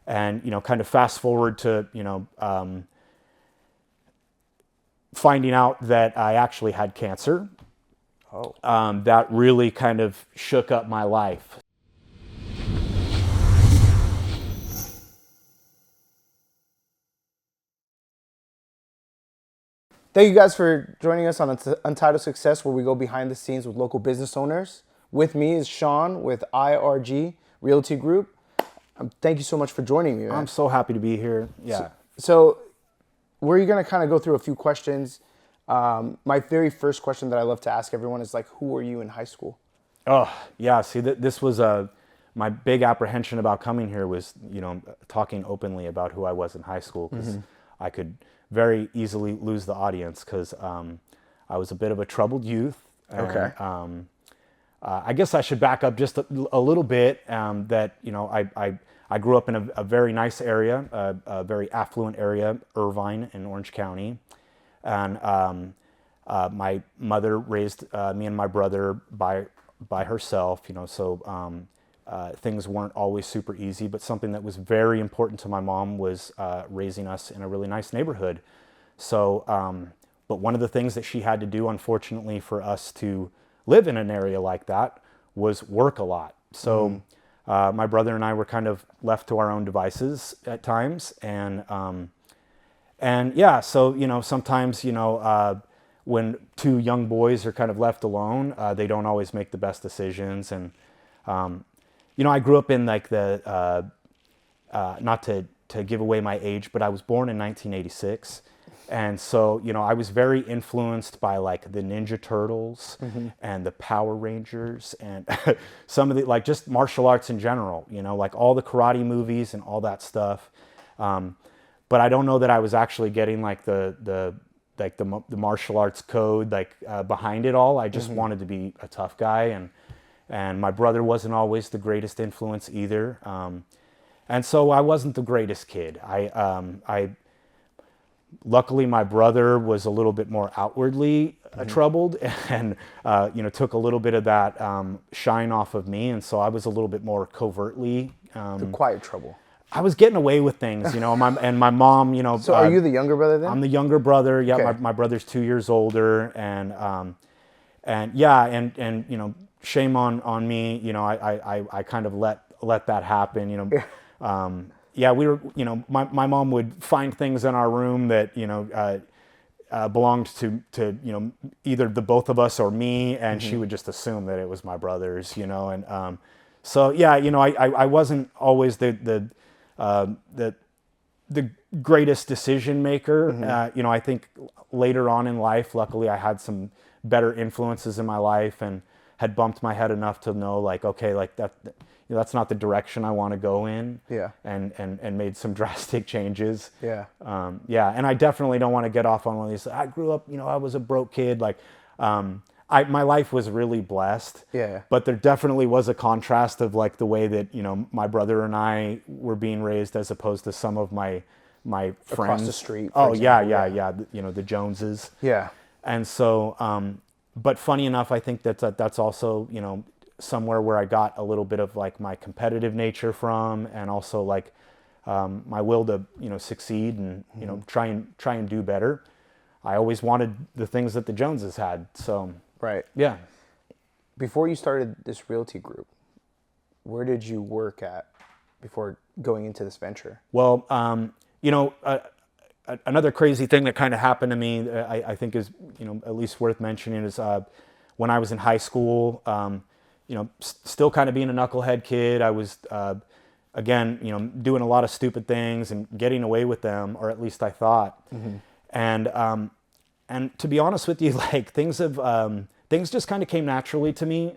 And, kind of fast forward to, finding out that I actually had cancer. Oh. That really kind of shook up my life. Thank you guys for joining us on Untitled Success, where we go behind the scenes with local business owners. With me is Shawn with IRG Realty Group. Thank you so much for joining me, man. I'm so happy to be here. Yeah. So we're going to kind of go through a few questions. My very first question that I love to ask everyone is like, who were you in high school? Oh, yeah. See, this was my big apprehension about coming here was, talking openly about who I was in high school, because I could very easily lose the audience, because I was a bit of a troubled youth. And, Okay. I guess I should back up just a little bit, that, I grew up in a very nice area, a very affluent area, Irvine in Orange County. And my mother raised me and my brother by herself, so things weren't always super easy, but something that was very important to my mom was raising us in a really nice neighborhood. So, but one of the things that she had to do, unfortunately, for us to live in an area like that was work a lot. So my brother and I were kind of left to our own devices at times. And yeah, so, sometimes, when two young boys are kind of left alone, they don't always make the best decisions. And, I grew up in like not to give away my age, but I was born in 1986. And so, I was very influenced by like the Ninja Turtles and the Power Rangers and some of the, like, just martial arts in general, like all the karate movies and all that stuff. But I don't know that I was actually getting like the martial arts code, like behind it all. I just wanted to be a tough guy. And my brother wasn't always the greatest influence either. And so I wasn't the greatest kid. Luckily, my brother was a little bit more outwardly troubled, and took a little bit of that shine off of me, and so I was a little bit more covertly. The quiet trouble. I was getting away with things, and my mom, So are you the younger brother then? I'm the younger brother. Yeah, Okay. my brother's 2 years older, and shame on me. I kind of let that happen. Yeah, we were, my mom would find things in our room that, belonged to, either the both of us or me, and she would just assume that it was my brother's, and so, yeah, I wasn't always the greatest decision maker. I think later on in life, luckily, I had some better influences in my life and had bumped my head enough to know, like, okay, like that's not the direction I want to go in. Yeah. And made some drastic changes. Yeah. Yeah. And I definitely don't want to get off on one of these. I grew up, I was a broke kid. Like, my life was really blessed. Yeah. But there definitely was a contrast of like the way that, my brother and I were being raised as opposed to some of my friends. Across the street. Oh, example. yeah. The Joneses. Yeah. And so, but funny enough, I think that's also, somewhere where I got a little bit of like my competitive nature from, and also like my will to succeed and try and do better. I always wanted the things that the Joneses had. So Right. yeah. Before you started this realty group, where did you work at before going into this venture? Well, another crazy thing that kind of happened to me, I think is at least worth mentioning, is when I was in high school. Still kind of being a knucklehead kid. I was, again, doing a lot of stupid things and getting away with them, or at least I thought. And to be honest with you, like things just kind of came naturally to me.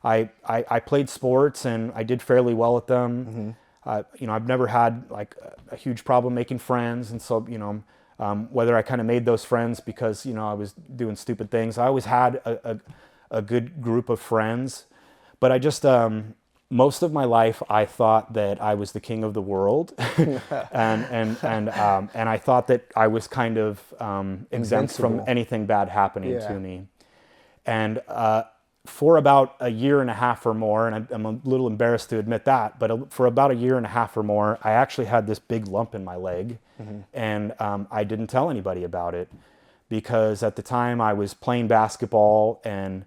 I played sports and I did fairly well at them. I've never had like a huge problem making friends, and so whether I kind of made those friends because I was doing stupid things, I always had a good group of friends. But I just most of my life I thought that I was the king of the world, and I thought that I was kind of exempt from Invincible. anything bad happening Yeah. to me. And for about a year and a half or more, and I'm a little embarrassed to admit that, but for about a year and a half or more, I actually had this big lump in my leg, and I didn't tell anybody about it because at the time I was playing basketball, and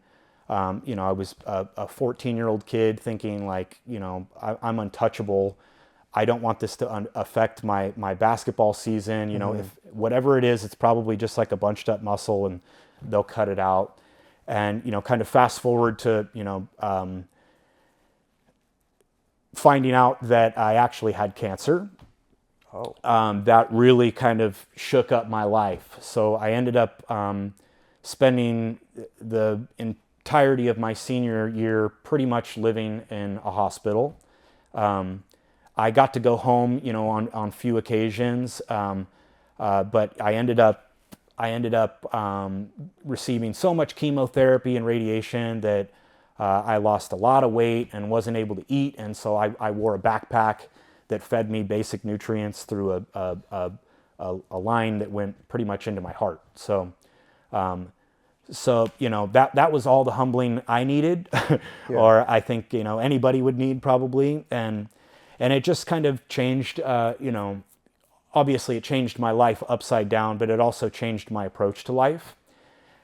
I was a 14-year-old kid thinking like, I'm untouchable. I don't want this to affect my basketball season. If whatever it is, it's probably just like a bunched up muscle, and they'll cut it out. And, kind of fast forward to, finding out that I actually had cancer. Oh. That really kind of shook up my life. So I ended up spending the entirety of my senior year pretty much living in a hospital. I got to go home, on few occasions, but I ended up receiving so much chemotherapy and radiation that I lost a lot of weight and wasn't able to eat, and so I wore a backpack that fed me basic nutrients through a line that went pretty much into my heart. So that was all the humbling I needed, or I think anybody would need probably, and it just kind of changed. Obviously it changed my life upside down, but it also changed my approach to life.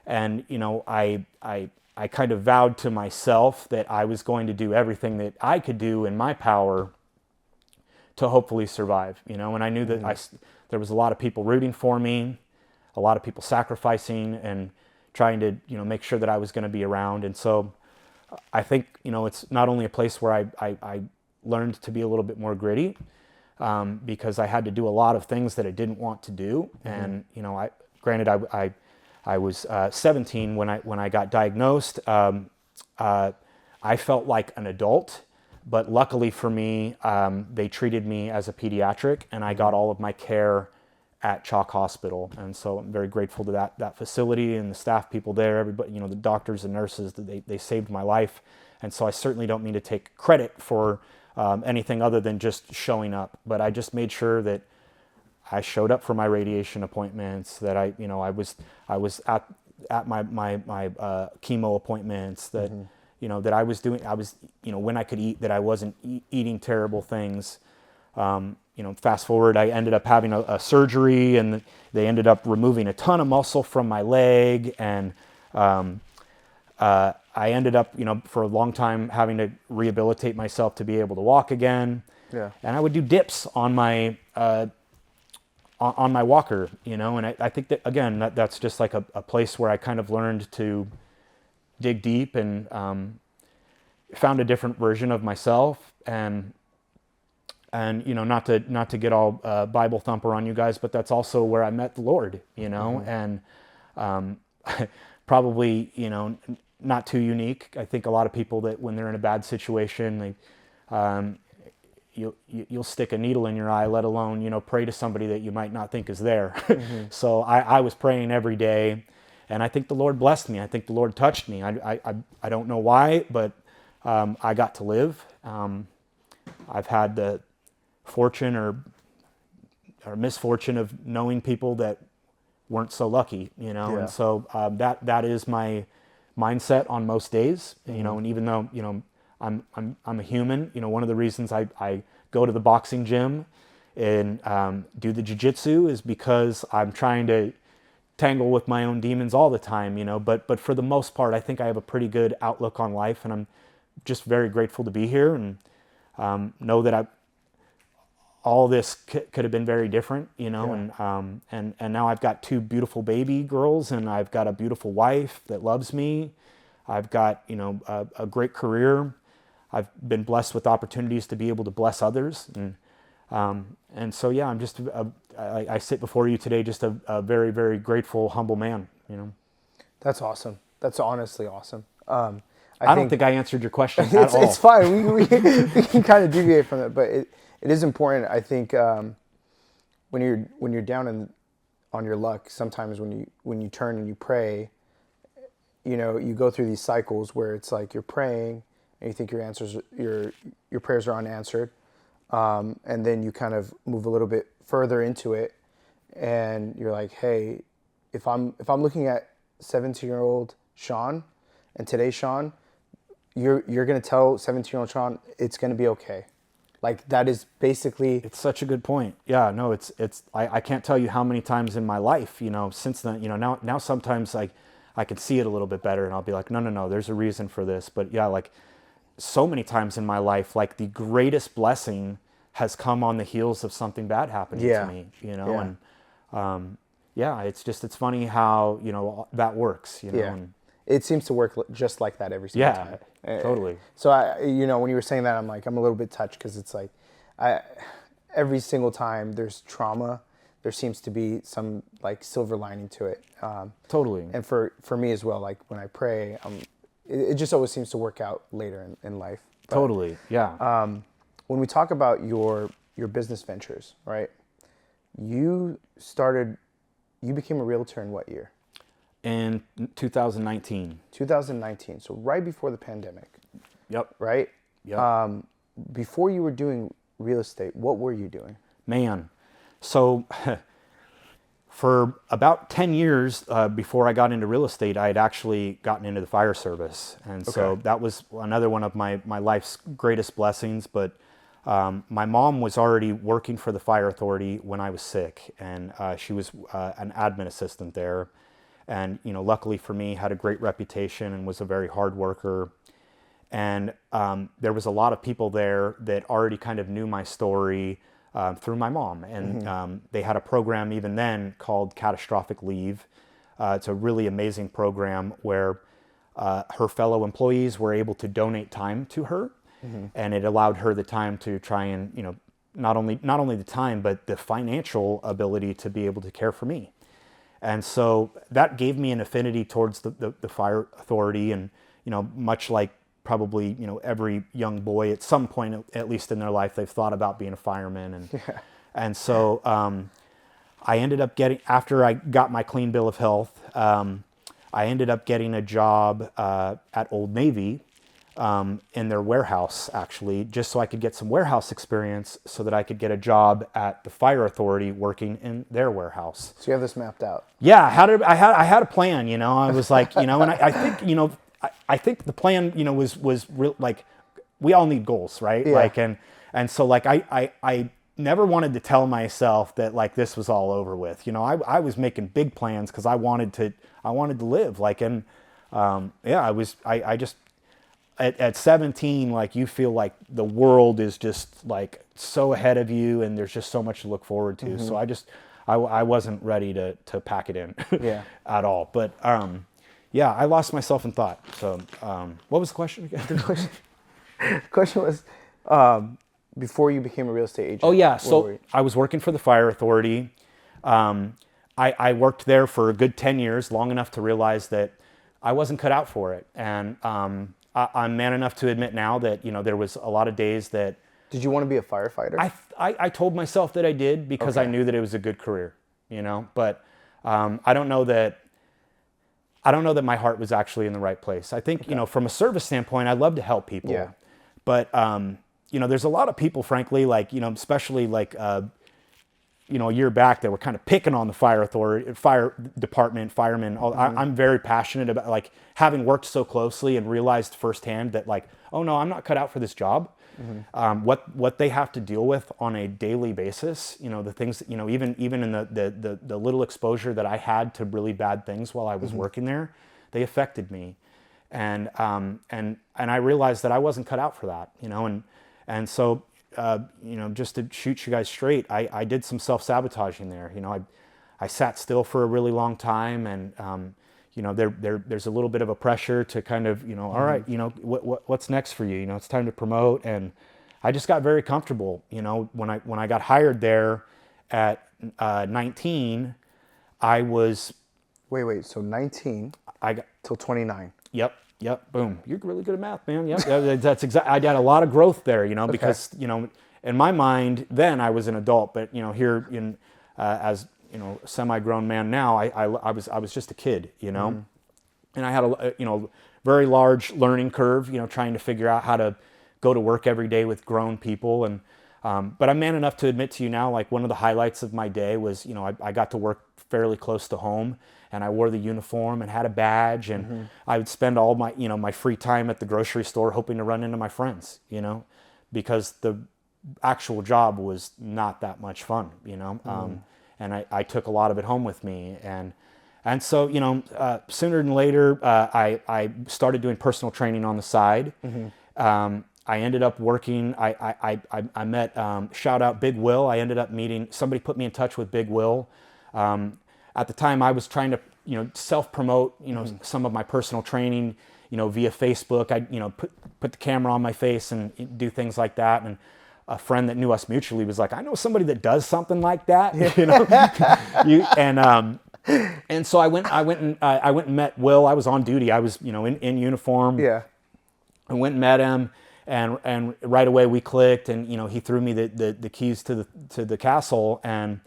And, I kind of vowed to myself that I was going to do everything that I could do in my power to hopefully survive, and I knew that there was a lot of people rooting for me, a lot of people sacrificing and trying to, make sure that I was going to be around. And so I think, it's not only a place where I learned to be a little bit more gritty, because I had to do a lot of things that I didn't want to do. And, I was 17 when I got diagnosed. I felt like an adult, but luckily for me, they treated me as a pediatric, and I got all of my care at Chalk Hospital. And so I'm very grateful to that facility and the staff people there, everybody, the doctors and nurses, that they saved my life. And so I certainly don't mean to take credit for anything other than just showing up, but I just made sure that I showed up for my radiation appointments, that I was at my chemo appointments, that that I was when I could eat, that I wasn't eating terrible things. Fast forward, I ended up having a surgery, and they ended up removing a ton of muscle from my leg, and I ended up, for a long time having to rehabilitate myself to be able to walk again. Yeah. And I would do dips on my walker, and I think that, again, that's just like a place where I kind of learned to dig deep and found a different version of myself. And not to get all Bible thumper on you guys, but that's also where I met the Lord, and probably, not too unique. I think a lot of people that when they're in a bad situation, you'll stick a needle in your eye, let alone, pray to somebody that you might not think is there. So I was praying every day, and I think the Lord blessed me. I think the Lord touched me. I don't know why, but I got to live. I've had the fortune or misfortune of knowing people that weren't so lucky, and so that is my mindset on most days, and even though, I'm a human, one of the reasons I go to the boxing gym and do the jiu-jitsu is because I'm trying to tangle with my own demons all the time, but for the most part, I think I have a pretty good outlook on life, and I'm just very grateful to be here, and know that all this could have been very different, and now I've got 2 beautiful baby girls, and I've got a beautiful wife that loves me. I've got, a great career. I've been blessed with opportunities to be able to bless others. And so, yeah, I'm just, I sit before you today, just a very, very grateful, humble man, That's awesome. That's honestly awesome. I don't think I answered your question at all. It's fine. We can kind of deviate from it, but it is important. I think when you're down on your luck, sometimes when you turn and you pray, you go through these cycles where it's like you're praying and you think your prayers are unanswered, and then you kind of move a little bit further into it, and you're like, hey, if I'm looking at 17-year-old Shawn and today's Shawn, you're gonna tell 17-year-old Shawn it's gonna be okay. Like that is basically. It's such a good point. Yeah, no, I can't tell you how many times in my life, since then, now sometimes I can see it a little bit better and I'll be like, no, there's a reason for this. But yeah, like so many times in my life, like the greatest blessing has come on the heels of something bad happening to me, and it's funny how, that works, and, It seems to work just like that every single time. Totally. So when you were saying that, I'm a little bit touched because it's like, every single time there's trauma, there seems to be some like silver lining to it. Totally. And for me as well, like when I pray, it just always seems to work out later in life. But, totally. Yeah. when we talk about your business ventures, right? You became a realtor in what year? In 2019. 2019. So right before the pandemic. Yep. Right? Yep. Before you were doing real estate, what were you doing? Man, so for about 10 years before I got into real estate, I had actually gotten into the fire service. And so that was another one of my life's greatest blessings. But my mom was already working for the fire authority when I was sick, and she was an admin assistant there. And, luckily for me, had a great reputation and was a very hard worker. And there was a lot of people there that already kind of knew my story through my mom. And they had a program even then called Catastrophic Leave. It's a really amazing program where her fellow employees were able to donate time to her. And it allowed her the time to try and, not only the time, but the financial ability to be able to care for me. And so that gave me an affinity towards the fire authority. And, much like probably, every young boy at some point, at least in their life, they've thought about being a fireman. And, and so I ended up after I got my clean bill of health, I ended up getting a job at Old Navy in their warehouse, actually, just so I could get some warehouse experience so that I could get a job at the fire authority working in their warehouse. So you have this mapped out? Yeah, I had a plan, I was like, and I think, I think the plan, was real, like, we all need goals, right? Yeah. Like, and so like, I never wanted to tell myself that like this was all over with. I was making big plans because I wanted to live, like, and I just at 17, like, you feel like the world is just like so ahead of you and there's just so much to look forward to. So I wasn't ready to pack it in at all. But I lost myself in thought. So what was the question again? The question was, before you became a real estate agent. Oh yeah, so I was working for the fire authority. I worked there for a good 10 years, long enough to realize that I wasn't cut out for it. And I'm man enough to admit now that, there was a lot of days that... Did you want to be a firefighter? I told myself that I did because I knew that it was a good career, but I don't know that my heart was actually in the right place. I think, from a service standpoint, I love to help people. Yeah. But, there's a lot of people, frankly, like, especially like, a year back that were kind of picking on the fire authority, fire department, firemen. I'm very passionate about, like, having worked so closely and realized firsthand that, like, oh no, I'm not cut out for this job. What they have to deal with on a daily basis, the things that, even in the little exposure that I had to really bad things while I was working there, they affected me. And I realized that I wasn't cut out for that, and so, just to shoot you guys straight, I did some self-sabotaging there. I sat still for a really long time, and, there's a little bit of a pressure to kind of, all right, what's next for you? It's time to promote. And I just got very comfortable, when I got hired there at 19, I was... Wait, so 19 till 29. Yep. Boom. You're really good at math, man. Yep. That's exactly. I had a lot of growth there, because, in my mind, then I was an adult, but, here as, semi-grown man now, I was just a kid, and I had a very large learning curve, trying to figure out how to go to work every day with grown people. And But I'm man enough to admit to you now, like one of the highlights of my day was, I got to work fairly close to home, and I wore the uniform and had a badge, and I would spend all my, my free time at the grocery store hoping to run into my friends, because the actual job was not that much fun, and I took a lot of it home with me. And so, sooner than later, I started doing personal training on the side. I ended up working, I met, shout out Big Will. I ended up meeting, somebody put me in touch with Big Will. At the time I was trying to, self-promote, some of my personal training, via Facebook. I, put the camera on my face and do things like that. And a friend that knew us mutually was like, I know somebody that does something like that, and so I went and met Will. I was on duty. I was, in uniform. Yeah. I went and met him, and right away we clicked, and he threw me the keys to the castle, and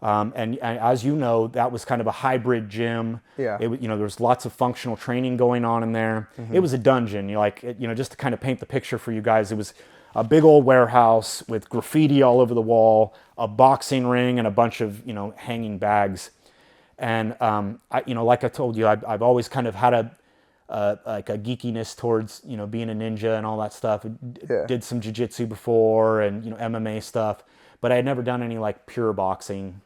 as you know, that was kind of a hybrid gym. Yeah. There was lots of functional training going on in there. It was a dungeon. Just to kind of paint the picture for you guys, it was a big old warehouse with graffiti all over the wall, a boxing ring, and a bunch of hanging bags. And like I told you, I've always kind of had like a geekiness towards being a ninja and all that stuff. Did some jiu-jitsu before, and MMA stuff, but I had never done any like pure boxing.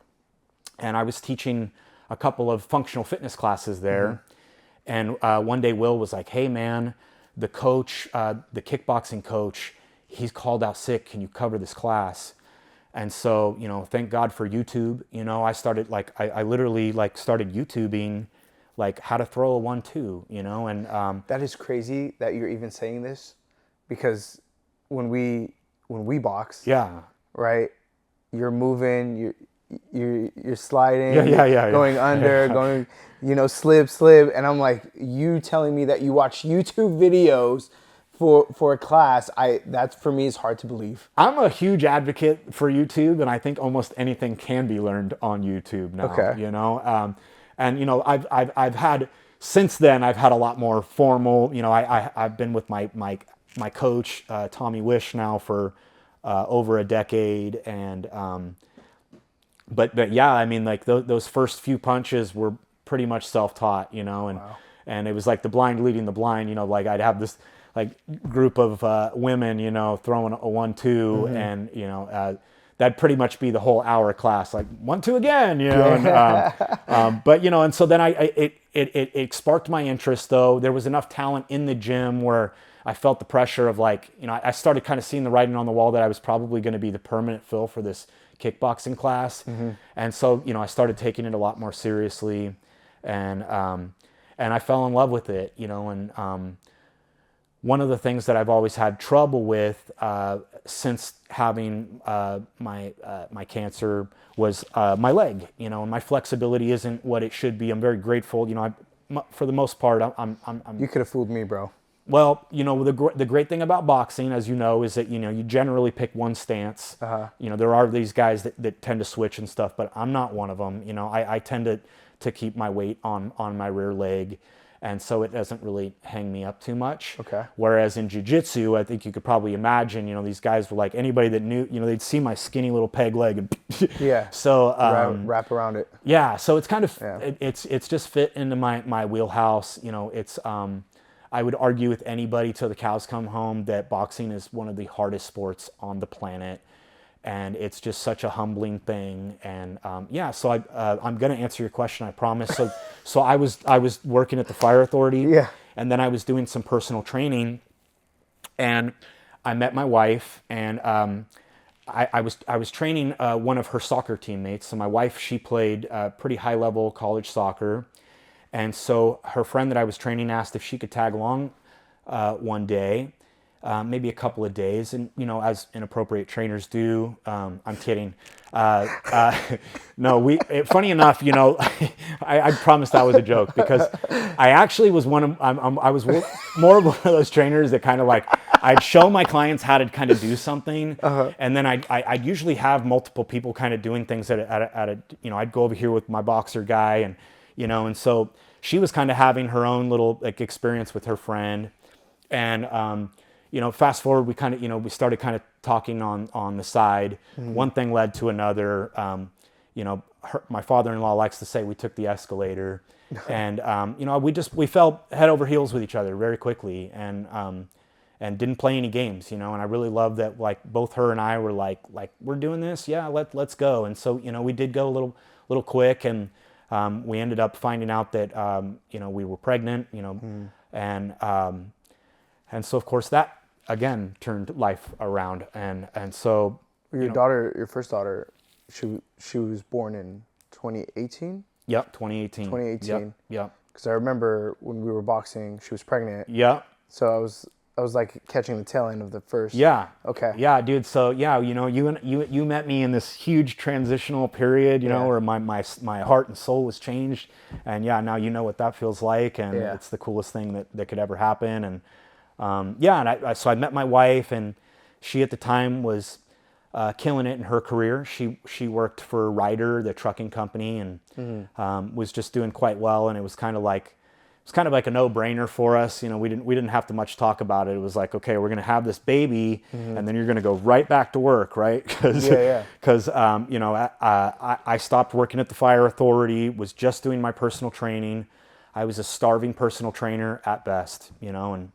And I was teaching a couple of functional fitness classes there. And one day Will was like, "Hey man, the coach, the kickboxing coach, he's called out sick. Can you cover this class?" And so, thank God for YouTube. I started I literally started YouTubing like how to throw a 1-2, and that is crazy that you're even saying this, because when we box, yeah, right, you're moving, you're sliding, yeah, going under, going, slip, and I'm like, you telling me that you watch YouTube videos for a class, that for me is hard to believe. I'm a huge advocate for YouTube, and I think almost anything can be learned on YouTube now. Okay. I've had, since then I've had a lot more formal. I've been with my coach Tommy Wish now for over a decade, and but yeah, I mean, like those first few punches were pretty much self-taught, and Wow. and it was like the blind leading the blind. Like I'd have this like group of women, throwing a 1-2, and that'd pretty much be the whole hour class, like 1-2 again, but and so then it sparked my interest. Though there was enough talent in the gym where I felt the pressure of I started kind of seeing the writing on the wall that I was probably going to be the permanent fill for this kickboxing class. And so I started taking it a lot more seriously, and I fell in love with it, and one of the things that I've always had trouble with since having my cancer was my leg. And my flexibility isn't what it should be. I'm very grateful. For the most part, I'm. You could have fooled me, bro. Well, the great thing about boxing, as you know, is that you generally pick one stance. There are these guys that tend to switch and stuff, but I'm not one of them. I tend to keep my weight on my rear leg. And so it doesn't really hang me up too much. Okay. Whereas in jiu-jitsu, I think you could probably imagine, these guys were like, anybody that knew, they'd see my skinny little peg leg and yeah. So wrap around it. Yeah. So it's kind of, Yeah. it's just fit into my wheelhouse. It's, I would argue with anybody till the cows come home that boxing is one of the hardest sports on the planet. And it's just such a humbling thing. And so I'm going to answer your question, I promise. So I was working at the fire authority, Yeah. and then I was doing some personal training, and I met my wife, and I was training one of her soccer teammates. So my wife, she played pretty high level college soccer, and so her friend that I was training asked if she could tag along one day. Maybe a couple of days, and as inappropriate trainers do. I'm kidding. No, funny enough, I promised that was a joke, because I actually was I was more of one of those trainers that kind of I'd show my clients how to kind of do something, and then I'd usually have multiple people kind of doing things at a I'd go over here with my boxer guy, and and so she was kind of having her own little experience with her friend, and fast forward, we kind of, we started kind of talking on the side. One thing led to another. My father-in-law likes to say we took the escalator, and we fell head over heels with each other very quickly, and didn't play any games, and I really loved that, like, both her and I were like we're doing this, yeah, let's go. And so, we did go a little quick, and we ended up finding out that we were pregnant, and so of course that again turned life around, and so your first daughter, she was born in 2018. Yep, 2018. 2018. Yep. Because I remember when we were boxing, she was pregnant. Yep. So I was like catching the tail end of the first. Yeah. Okay. Yeah, dude. So yeah, you met me in this huge transitional period, where my heart and soul was changed, and yeah, now you know what that feels like, and it's the coolest thing that could ever happen. And so I met my wife, and she at the time was killing it in her career. She worked for Ryder, the trucking company, and was just doing quite well. And it was kind of like a no-brainer for us. We didn't have to much talk about it. It was like, okay, we're going to have this baby, and then you're going to go right back to work, right? Because I stopped working at the fire authority, was just doing my personal training. I was a starving personal trainer at best, and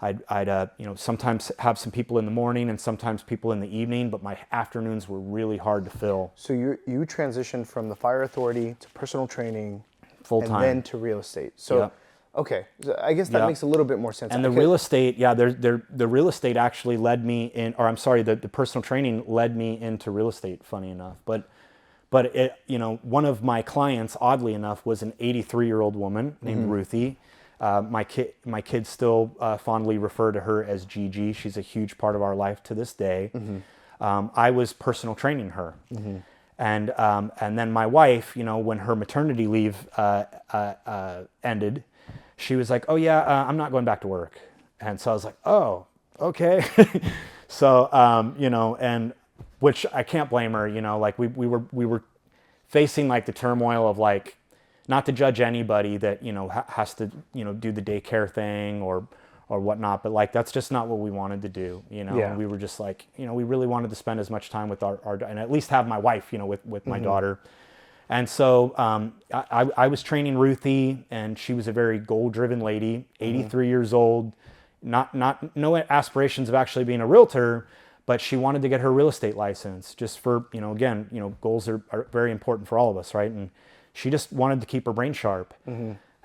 I'd sometimes have some people in the morning and sometimes people in the evening, but my afternoons were really hard to fill. So you transitioned from the fire authority to personal training, full time, and then to real estate. So, okay, so I guess that makes a little bit more sense. And the real estate, the real estate actually led me in, or I'm sorry, the personal training led me into real estate. Funny enough, but it, one of my clients, oddly enough, was an 83-year-old woman named Ruthie. My kids still fondly refer to her as Gigi. She's a huge part of our life to this day. I was personal training her, and then my wife, when her maternity leave ended, she was like, "Oh yeah, I'm not going back to work," and so I was like, "Oh, okay." So and which I can't blame her. Like we were facing like the turmoil of like, not to judge anybody that has to do the daycare thing or whatnot, but like that's just not what we wanted to do. And we were just like, we really wanted to spend as much time with our and at least have my wife, with my daughter. And so I was training Ruthie, and she was a very goal-driven lady, 83 years old, no aspirations of actually being a realtor, but she wanted to get her real estate license just for again, goals are very important for all of us, right? And she just wanted to keep her brain sharp.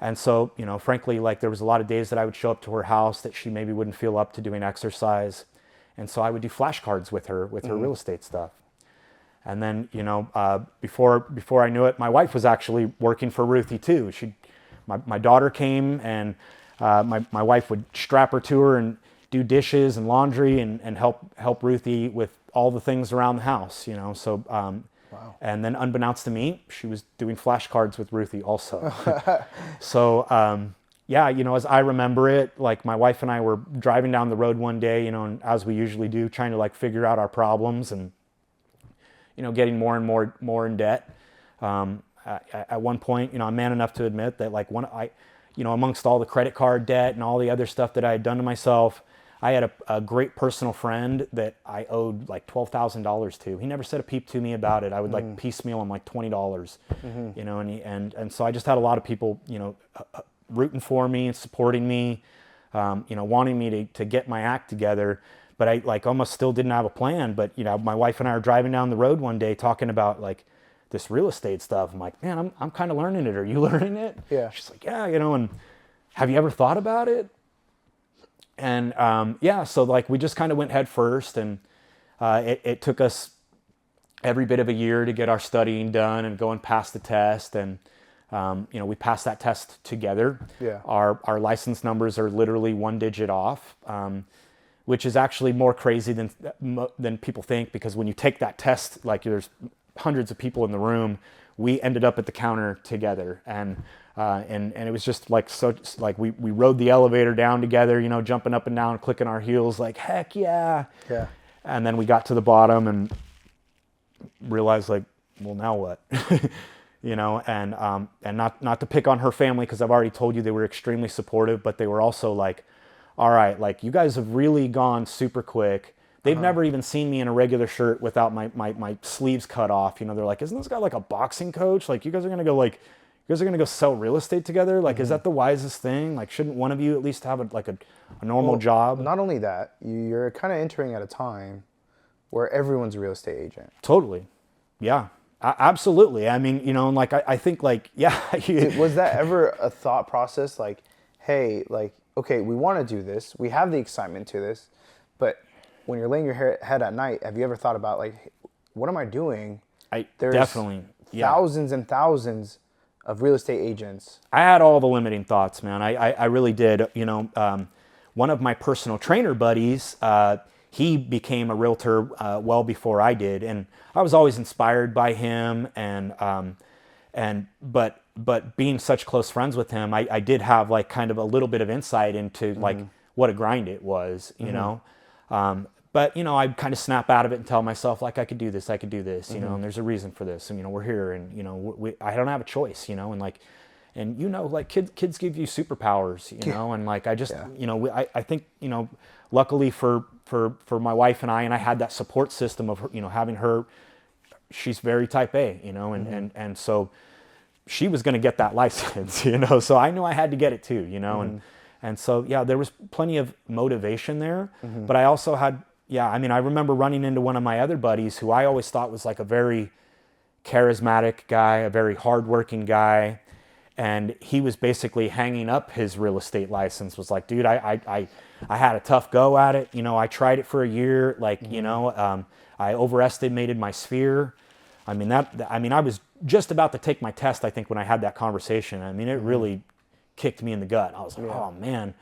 And so, frankly, like there was a lot of days that I would show up to her house that she maybe wouldn't feel up to doing exercise. And so I would do flashcards with her real estate stuff. And then, before I knew it, my wife was actually working for Ruthie too. My daughter came, and my wife would strap her to her and do dishes and laundry and help Ruthie with all the things around the house, So, wow. And then unbeknownst to me, she was doing flashcards with Ruthie also. So, as I remember it, like my wife and I were driving down the road one day, and as we usually do, trying to like figure out our problems and, getting more and more in debt. At one point, I'm man enough to admit that like amongst all the credit card debt and all the other stuff that I had done to myself, I had a great personal friend that I owed like $12,000 to. He never said a peep to me about it. I would like piecemeal him like $20, and so I just had a lot of people, rooting for me and supporting me, wanting me to get my act together. But I like almost still didn't have a plan. But my wife and I are driving down the road one day talking about like this real estate stuff. I'm like, man, I'm kind of learning it. Are you learning it? Yeah. She's like, yeah, and have you ever thought about it? And so like we just kind of went head first, and it took us every bit of a year to get our studying done and going past the test. And we passed that test together. Yeah. Our license numbers are literally one digit off, which is actually more crazy than people think, because when you take that test, like there's hundreds of people in the room. We ended up at the counter together, and it was just like so. Like we rode the elevator down together, jumping up and down, clicking our heels, like heck yeah. Yeah. And then we got to the bottom and realized like, well, now what? And not to pick on her family, because I've already told you they were extremely supportive, but they were also like, all right, like you guys have really gone super quick. They've never even seen me in a regular shirt without my sleeves cut off. You know, they're like, isn't this guy like a boxing coach? Like you guys are gonna go sell real estate together? Like, is that the wisest thing? Like, shouldn't one of you at least have a normal job? Not only that, you're kind of entering at a time where everyone's a real estate agent. Totally. Yeah, absolutely. I mean, you know, and like, I think like, yeah. Was that ever a thought process? Like, hey, like, okay, we want to do this. We have the excitement to this, but when you're laying your head at night, have you ever thought about like, what am I doing? There's Definitely. Yeah. thousands and thousands of real estate agents. I had all the limiting thoughts, man. I really did. You know, one of my personal trainer buddies, he became a realtor well before I did, and I was always inspired by him. But being such close friends with him, I did have like kind of a little bit of insight into like what a grind it was, you know. But you know, I kind of snap out of it and tell myself like I could do this, you know, and there's a reason for this, and you know, we're here, and you know, I don't have a choice, you know, and like, and you know, like kids give you superpowers, you know, and like I just, you know, I think, you know, luckily for my wife and I had that support system of her, you know, having her, she's very type A, you know, and so she was going to get that license, you know, so I knew I had to get it too, you know, and so yeah, there was plenty of motivation there, but I also had. Yeah, I mean, I remember running into one of my other buddies who I always thought was like a very charismatic guy, a very hardworking guy, and he was basically hanging up his real estate license. Was like, dude, I had a tough go at it. You know, I tried it for a year. Like, you know, I overestimated my sphere. I mean, I was just about to take my test, I think, when I had that conversation. I mean, it really kicked me in the gut. I was like, oh man.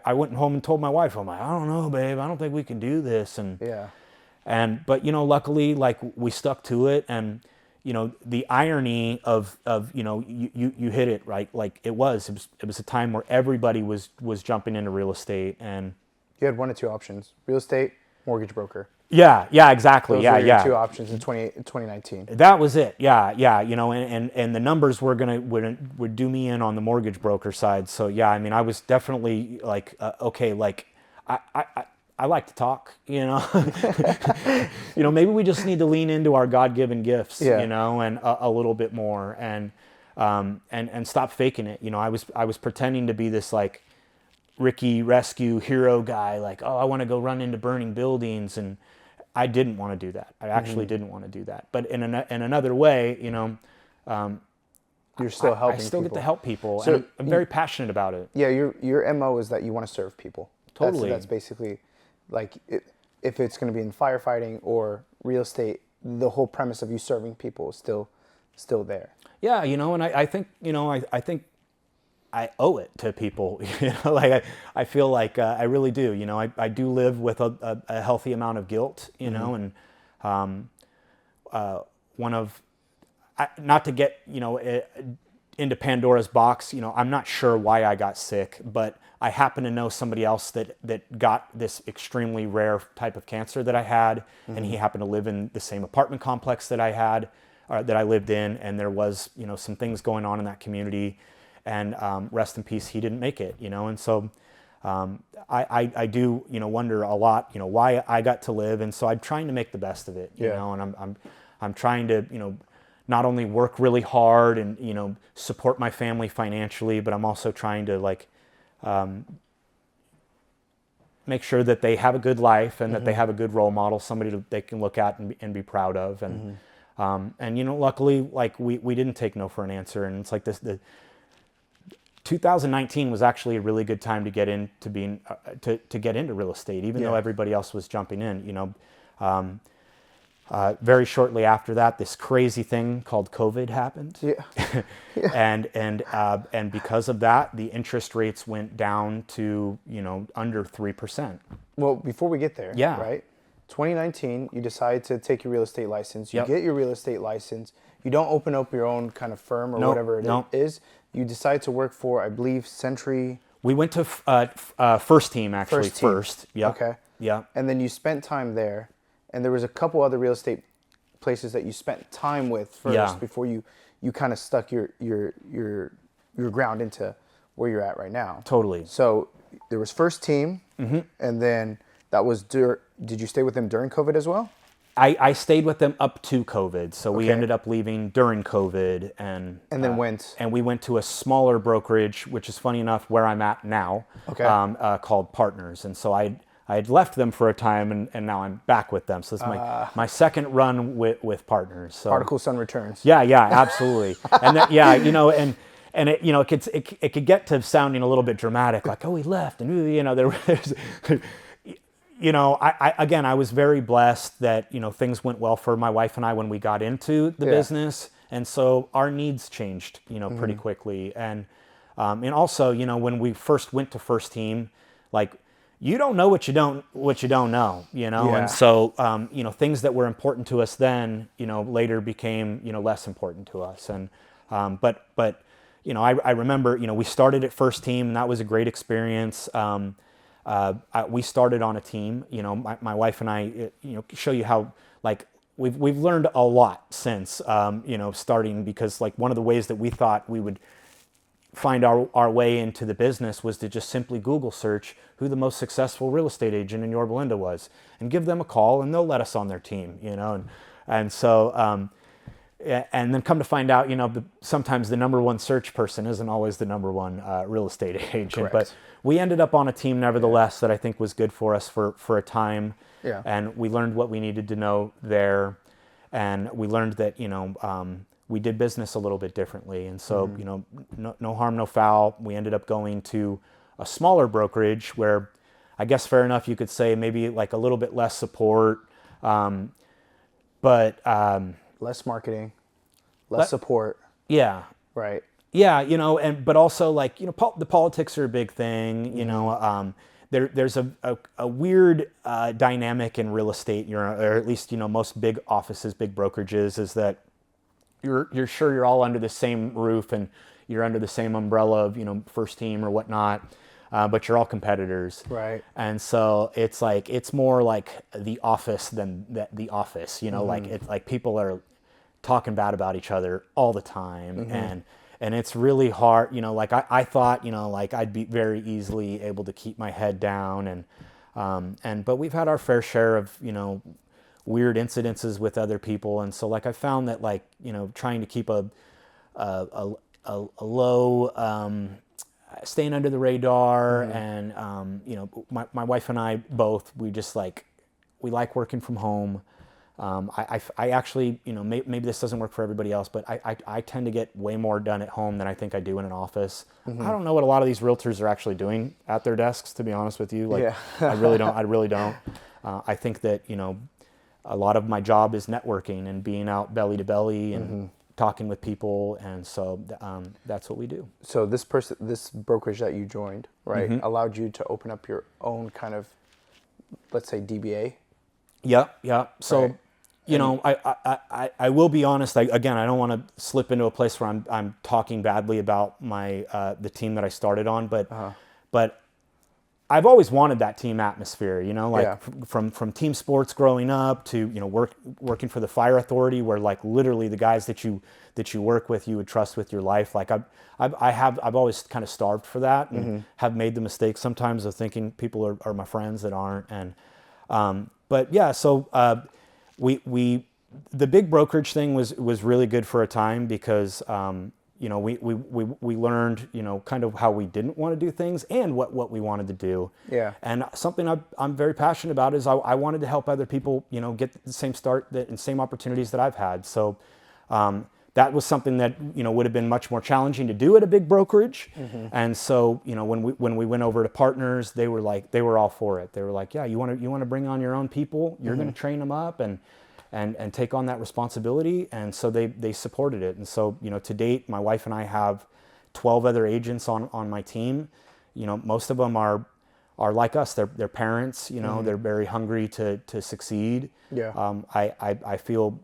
I went home and told my wife, I'm like, I don't know, babe, I don't think we can do this. But you know, luckily, like we stuck to it, and you know, the irony of you know, you hit it right. Like it was a time where everybody was jumping into real estate, and you had one or two options: real estate, mortgage broker. Yeah, exactly. Those were your two options in 2019. That was it. Yeah. You know, and the numbers would do me in on the mortgage broker side. So yeah, I mean, I was definitely like, okay, like I like to talk, you know. You know, maybe we just need to lean into our God-given gifts, you know, and a little bit more, and stop faking it. You know, I was pretending to be this like Ricky rescue hero guy, like, oh, I want to go run into burning buildings, and I didn't want to do that. I actually didn't want to do that. But in another way, you know, you're still helping. I still people. Get to help people, so and I'm very passionate about it. Yeah, your MO is that you want to serve people. Totally. That's basically, like, if it's going to be in firefighting or real estate, the whole premise of you serving people is still there. Yeah, you know, and I think, you know, I think I owe it to people, you know, like I feel like I really do, you know, I do live with a healthy amount of guilt, you know, and not to get, you know, into Pandora's box, you know, I'm not sure why I got sick, but I happen to know somebody else that got this extremely rare type of cancer that I had, and he happened to live in the same apartment complex that I had, that I lived in, and there was, you know, some things going on in that community. And rest in peace, he didn't make it, you know. And so I do, you know, wonder a lot, you know, why I got to live. And so I'm trying to make the best of it, you know. And I'm trying to, you know, not only work really hard and, you know, support my family financially, but I'm also trying to like make sure that they have a good life and that they have a good role model, somebody they can look at and be proud of. And you know, luckily, like we didn't take no for an answer. And it's like the 2019 was actually a really good time to get into being to get into real estate, even though everybody else was jumping in. You know, very shortly after that, this crazy thing called COVID happened, and because of that, the interest rates went down to, you know, under 3%. Well, before we get there, right? 2019, you decide to take your real estate license. You get your real estate license. You don't open up your own kind of firm or whatever it is. You decide to work for, I believe, Century. We went to First Team, actually. First. Yeah. Okay. Yeah. And then you spent time there, and there was a couple other real estate places that you spent time with first before you kind of stuck your ground into where you're at right now. Totally. So there was first team, and then that was did you stay with them during COVID as well? I stayed with them up to COVID, so we Okay. ended up leaving during COVID, and then went? and we went to a smaller brokerage, which is funny enough where I'm at now, Okay. called Partners, and so I had left them for a time, and now I'm back with them. So this is my second run with Partners. So Particle Sun returns. yeah, absolutely, and that, yeah, and it it could get to sounding a little bit dramatic, like, oh, he left, and there's. I was very blessed that, things went well for my wife and I when we got into the business. And so our needs changed, pretty quickly. And also, when we first went to first team, like, you don't know what you don't know, Yeah. And so, things that were important to us then, later became, less important to us. And, but I remember, we started at first team, and that was a great experience. We started on a team, my wife and I, show you how, like, we've learned a lot since, starting, because, like, one of the ways that we thought we would find our way into the business was to just simply Google search who the most successful real estate agent in Yorba Linda was, and give them a call, and they'll let us on their team, and so, and then come to find out, sometimes the number one search person isn't always the number one real estate agent. Correct. But we ended up on a team, nevertheless, that I think was good for us for a time. Yeah. And we learned what we needed to know there. And we learned that, we did business a little bit differently. And so, no harm, no foul. We ended up going to a smaller brokerage where, I guess, fair enough, you could say maybe like a little bit less support. But Less marketing, less support. yeah. Right. Yeah, but also, like, the politics are a big thing. There's a weird dynamic in real estate, or at least most big offices, big brokerages, is that you're sure you're all under the same roof and you're under the same umbrella of first team or whatnot, but you're all competitors. Right. And so it's more like the office than the office. Like, it's like people are talking bad about each other all the time, and it's really hard. Like, I thought, like, I'd be very easily able to keep my head down, but we've had our fair share of weird incidences with other people, and so, like, I found that, like, trying to keep a low, staying under the radar, and my wife and I both, we just we like working from home. I actually, maybe this doesn't work for everybody else, but I tend to get way more done at home than I think I do in an office. I don't know what a lot of these realtors are actually doing at their desks, to be honest with you. Like, Yeah. I really don't. I think that, a lot of my job is networking and being out belly to belly and talking with people. And so, that's what we do. So this brokerage that you joined, right, allowed you to open up your own kind of, let's say, DBA. Yeah. So, Right. I will be honest. I don't want to slip into a place where I'm talking badly about my the team that I started on, but I've always wanted that team atmosphere. From team sports growing up to working for the fire authority, where, like, literally the guys that you work with, you would trust with your life. Like, I've always kind of starved for that, and have made the mistake sometimes of thinking people are my friends that aren't. And but yeah, so the big brokerage thing was really good for a time, because we learned kind of how we didn't want to do things and what we wanted to do. Yeah. And something I'm very passionate about is I wanted to help other people get the same start and same opportunities that I've had. So that was something that would have been much more challenging to do at a big brokerage. And so when we went over to Partners, they were all for it. They were like, yeah, you want to bring on your own people, you're going to train them up and take on that responsibility. And so they supported it. And so to date, my wife and I have 12 other agents on my team. Most of them are like us. They're parents. They're very hungry to succeed. Yeah. I feel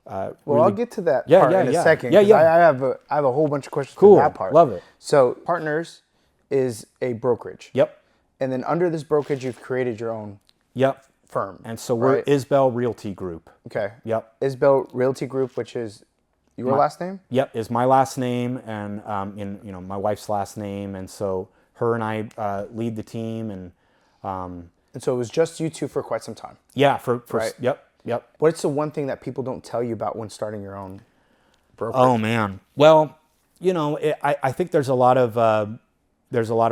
Well, really, I'll get to that part in a second. 'Cause I have a whole bunch of questions Cool. for that part. Love it. So Partners is a brokerage. Yep. And then under this brokerage, you've created your own Yep. firm. And so we're right? Isbell Realty Group. Okay. Yep. Isbell Realty Group, which is your last name? Yep, is my last name, and my wife's last name, and so her and I lead the team, and And so it was just you two for quite some time. yeah, Right. Yep. What's the one thing that people don't tell you about when starting your own brokerage? Oh man. Well, you know, I think there's a lot of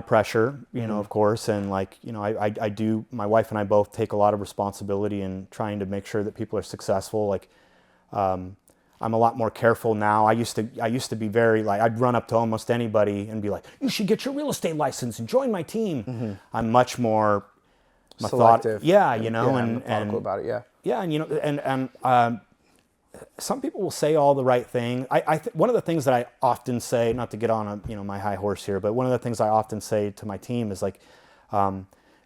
pressure, you know, of course, and like, you know, I do. My wife and I both take a lot of responsibility in trying to make sure that people are successful. Like, I'm a lot more careful now. I used to be very like, I'd run up to almost anybody and be like, "You should get your real estate license and join my team." I'm much more Selective. yeah, you know, and methodical about it. Yeah. yeah, and you know, and some people will say all the right thing. One of the things that I often say, not to get on my high horse here, but one of the things I often say to my team is like,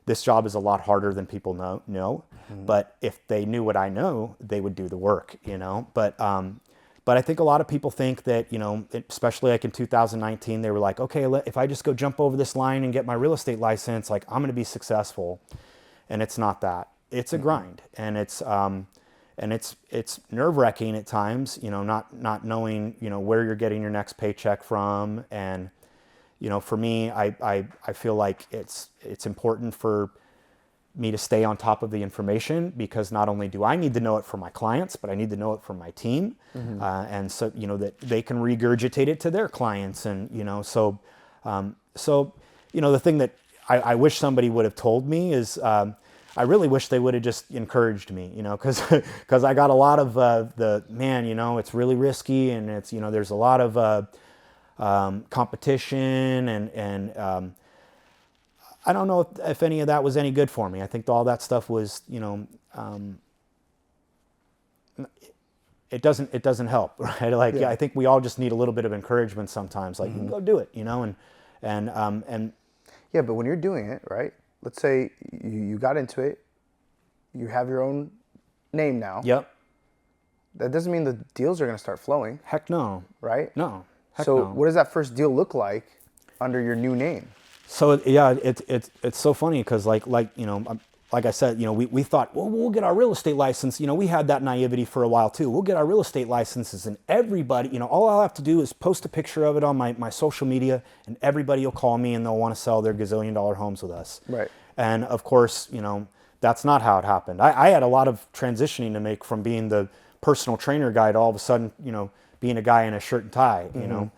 this job is a lot harder than people know. But if they knew what I know, they would do the work, you know. But I think a lot of people think that, you know, especially like in 2019, they were like, okay, if I just go jump over this line and get my real estate license, like I'm going to be successful. And it's not that. It's a grind, and it's nerve-wracking at times, you know, not knowing, you know, where you're getting your next paycheck from. And, you know, for me, I feel like it's important for me to stay on top of the information, because not only do I need to know it for my clients, but I need to know it for my team. And so, you know, that they can regurgitate it to their clients. And, you know, so, you know, the thing that I wish somebody would have told me is, I really wish they would have just encouraged me, you know, because I got a lot of man, you know, it's really risky, and it's, you know, there's a lot of competition, and I don't know if any of that was any good for me. I think all that stuff was, you know, it doesn't help, right? Like, yeah, I think we all just need a little bit of encouragement sometimes. Like, you can go do it, you know, and Yeah, but when you're doing it, right? Let's say you got into it, you have your own name now. Yep. That doesn't mean the deals are going to start flowing. Heck no. Right? No. Heck so no. What does that first deal look like under your new name? So yeah, it's so funny because like you know, like I said, you know, we thought, well, we'll get our real estate license. You know, we had that naivety for a while too. We'll get our real estate licenses, and everybody, you know, all I'll have to do is post a picture of it on my social media, and everybody will call me and they'll want to sell their gazillion-dollar homes with us. Right. And of course, you know, that's not how it happened. I had a lot of transitioning to make from being the personal trainer guy to all of a sudden, you know, being a guy in a shirt and tie, you know.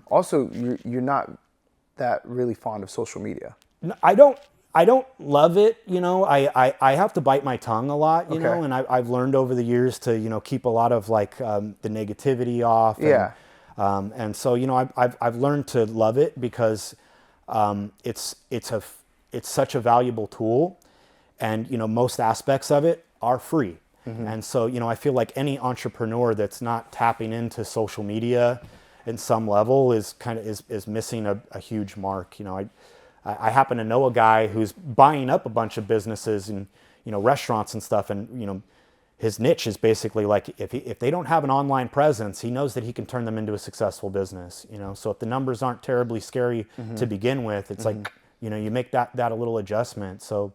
Also, you're not that really fond of social media. I don't love it, you know. I have to bite my tongue a lot, you know, and I've learned over the years to, you know, keep a lot of like the negativity off. And, and so, you know, I've learned to love it because it's such a valuable tool, and, you know, most aspects of it are free. And so, you know, I feel like any entrepreneur that's not tapping into social media in some level is missing a huge mark. You know, I happen to know a guy who's buying up a bunch of businesses and, you know, restaurants and stuff, and, you know, his niche is basically like if they don't have an online presence, he knows that he can turn them into a successful business, you know. So if the numbers aren't terribly scary to begin with, it's like, you know, you make that a little adjustment. So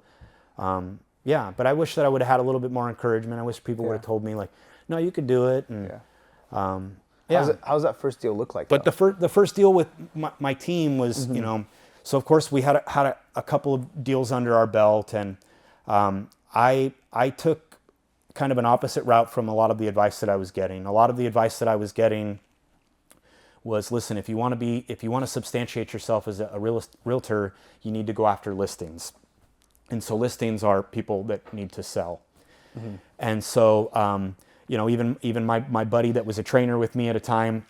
yeah, but I wish that I would have had a little bit more encouragement. I wish people would have told me like, no, you could do it. And how's that first deal look like? But the first deal with my team was, you know, so of course we had a couple of deals under our belt, and I took kind of an opposite route from a lot of the advice that I was getting. A lot of the advice that I was getting was, listen, if you want to substantiate yourself as a realtor, you need to go after listings. And so listings are people that need to sell. And so, you know, even my buddy that was a trainer with me at a time,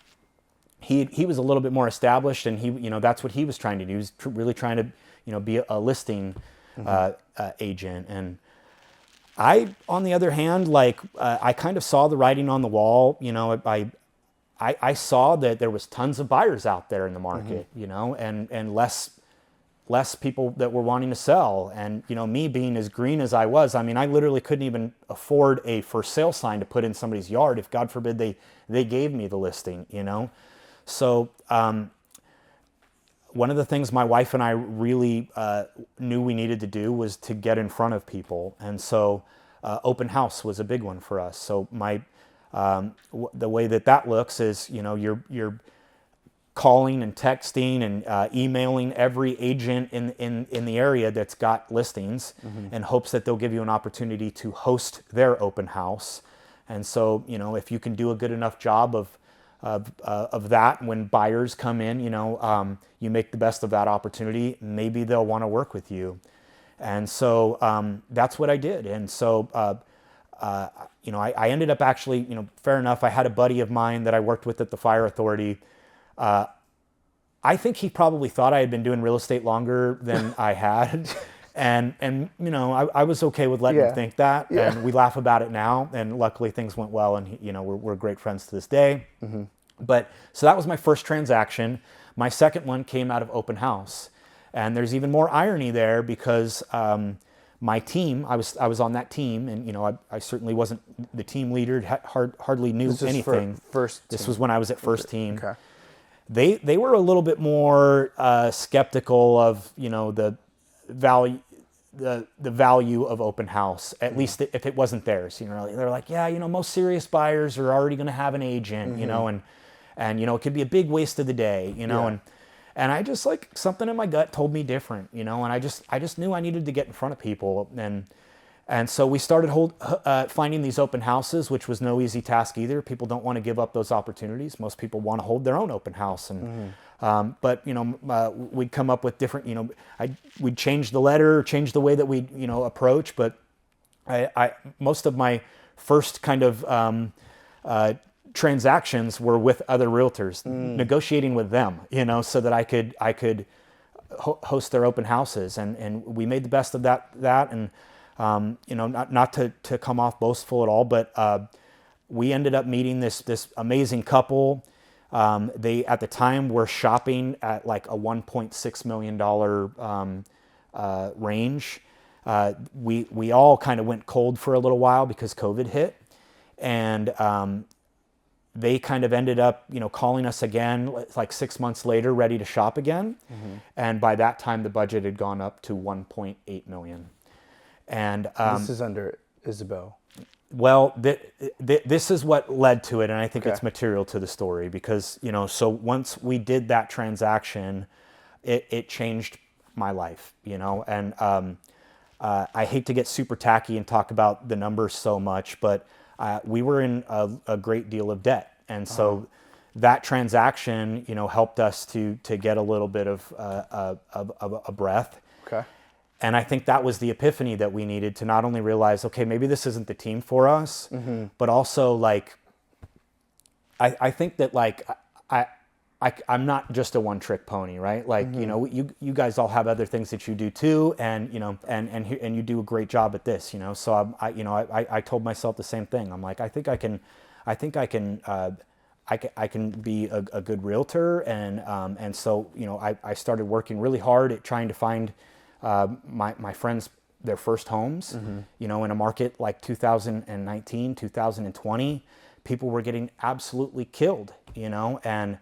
he was a little bit more established, and he, you know, that's what he was trying to do. He was really trying to, you know, be a listing agent. And I, on the other hand, like, I kind of saw the writing on the wall. You know, I saw that there was tons of buyers out there in the market, you know, and less people that were wanting to sell. And, you know, me being as green as I was, I mean, I literally couldn't even afford a for sale sign to put in somebody's yard if, God forbid, they gave me the listing, you know. So one of the things my wife and I really knew we needed to do was to get in front of people. And so open house was a big one for us. So the way that looks is, you know, you're calling and texting and emailing every agent in the area that's got listings in hopes that they'll give you an opportunity to host their open house. And so, you know, if you can do a good enough job of that when buyers come in, you know, you make the best of that opportunity, maybe they'll want to work with you. And so that's what I did. And so, you know, I ended up actually, you know, fair enough, I had a buddy of mine that I worked with at the fire authority. I think he probably thought I had been doing real estate longer than I had. And you know, I was okay with letting him think that. And we laugh about it now. And luckily things went well. And, you know, we're great friends to this day. But so that was my first transaction. My second one came out of open house. And there's even more irony there because my team, I was on that team, and you know, I certainly wasn't the team leader, hardly knew anything. This was when I was at First Team. Okay. They were a little bit more skeptical of, you know, the value of open house, at least if it wasn't theirs. You know, they're like, yeah, you know, most serious buyers are already going to have an agent, you know, and you know, it could be a big waste of the day, you know, and I just, like, something in my gut told me different, you know, and I just knew I needed to get in front of people. And so we started finding these open houses, which was no easy task either. People don't want to give up those opportunities. Most people want to hold their own open house. And but, you know, we'd come up with different, you know, we'd change the letter, change the way that we, you know, approach. But most of my first kind of transactions were with other realtors, negotiating with them, you know, so that I could host their open houses, and we made the best of that. And you know, not to come off boastful at all, but we ended up meeting this amazing couple. They at the time were shopping at like a $1.6 million range. We all kind of went cold for a little while because COVID hit, and they kind of ended up, you know, calling us again like 6 months later, ready to shop again. And by that time, the budget had gone up to $1.8 million. And this is under Isbell. Well, this is what led to it, and I think it's material to the story because, you know, so once we did that transaction, it changed my life, you know, and I hate to get super tacky and talk about the numbers so much, but we were in a great deal of debt, and so that transaction, you know, helped us to get a little bit of a breath. Okay. And I think that was the epiphany that we needed to not only realize, okay, maybe this isn't the team for us, but also, like, I think that, like, I'm not just a one-trick pony, right? Like, you know, you guys all have other things that you do too, and you know, and you do a great job at this, you know. So I told myself the same thing. I'm like, I think I can be a good realtor, and so, you know, I started working really hard at trying to find my friends their first homes. You know, in a market like 2019, 2020, people were getting absolutely killed, you know, and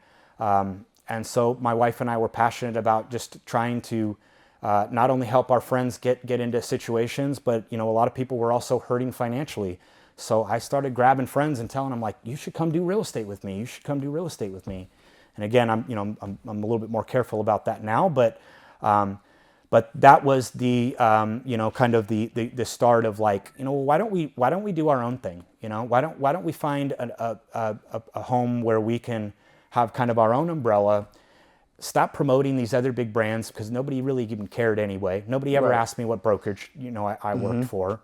so my wife and I were passionate about just trying to not only help our friends get into situations, but, you know, a lot of people were also hurting financially. So I started grabbing friends and telling them, like, you should come do real estate with me. You should come do real estate with me. And again, I'm a little bit more careful about that now, but that was the, you know, kind of the start of, like, you know, why don't we do our own thing? You know, why don't we find a home where we can have kind of our own umbrella, stop promoting these other big brands because nobody really even cared anyway. Nobody ever asked me what brokerage, you know, I worked for,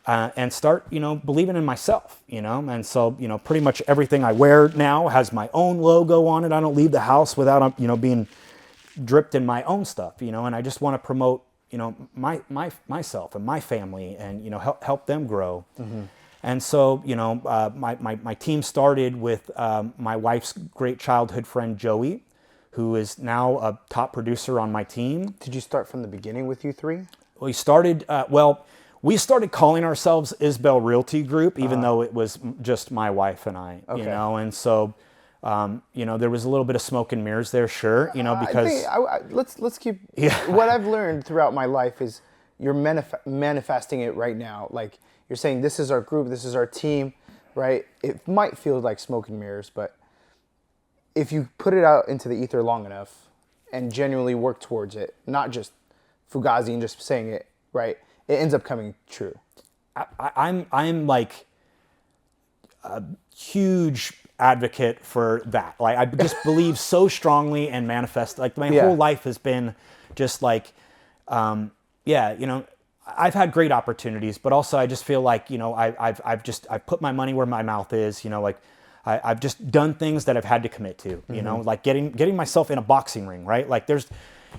and start, you know, believing in myself, you know. And so, you know, pretty much everything I wear now has my own logo on it. I don't leave the house without, you know, being dripped in my own stuff, you know, and I just want to promote, you know, myself and my family, and, you know, help them grow. And so, you know, my team started with my wife's great childhood friend, Joey, who is now a top producer on my team. Did you start from the beginning with you three? We started, we started calling ourselves Isbell Realty Group, even though it was just my wife and I, you know, and so, you know, there was a little bit of smoke and mirrors there, sure, you know, because... let's keep... What I've learned throughout my life is you're manifesting it right now. Like, you're saying, this is our group, this is our team, right? It might feel like smoke and mirrors, but if you put it out into the ether long enough and genuinely work towards it, not just fugazi and just saying it, right, it ends up coming true. I'm like a huge advocate for that. Like I just believe so strongly and manifest. Like my whole life has been just like, I've had great opportunities, but also I just feel like, I've put my money where my mouth is, like I've just done things that I've had to commit to, like getting myself in a boxing ring, right? Like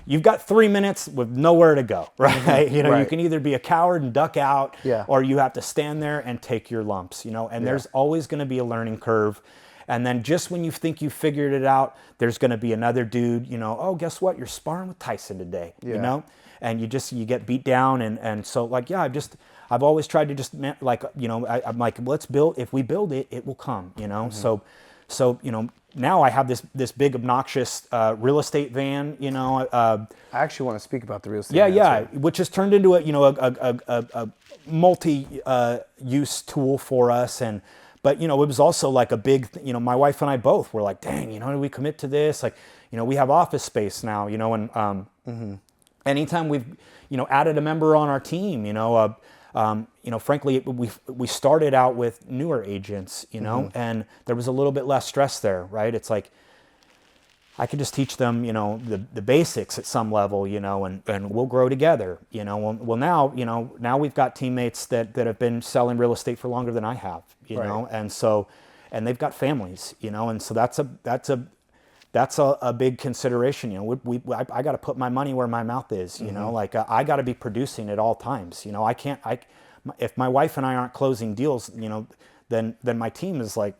you've got 3 minutes with nowhere to go, right? You can either be a coward and duck out, or you have to stand there and take your lumps, and there's always going to be a learning curve. And then just when you think you figured it out, there's going to be another dude, oh, guess what? You're sparring with Tyson today, and you get beat down. And so like, I've always tried to just like, I'm like, let's build, if we build it, it will come, So, now I have this big obnoxious real estate van, I actually want to speak about the real estate van, which has turned into a multi-use tool for us. But it was also like a big, my wife and I both were like, dang, do we commit to this? Like, we have office space now, and anytime we've, added a member on our team, frankly, we started out with newer agents, and there was a little bit less stress there, right? It's like, I could just teach them, the basics at some level, and we'll grow together, Well, now we've got teammates that have been selling real estate for longer than I have, and they've got families, and so that's a big consideration. I got to put my money where my mouth is, like I got to be producing at all times. If my wife and I aren't closing deals, then my team is like,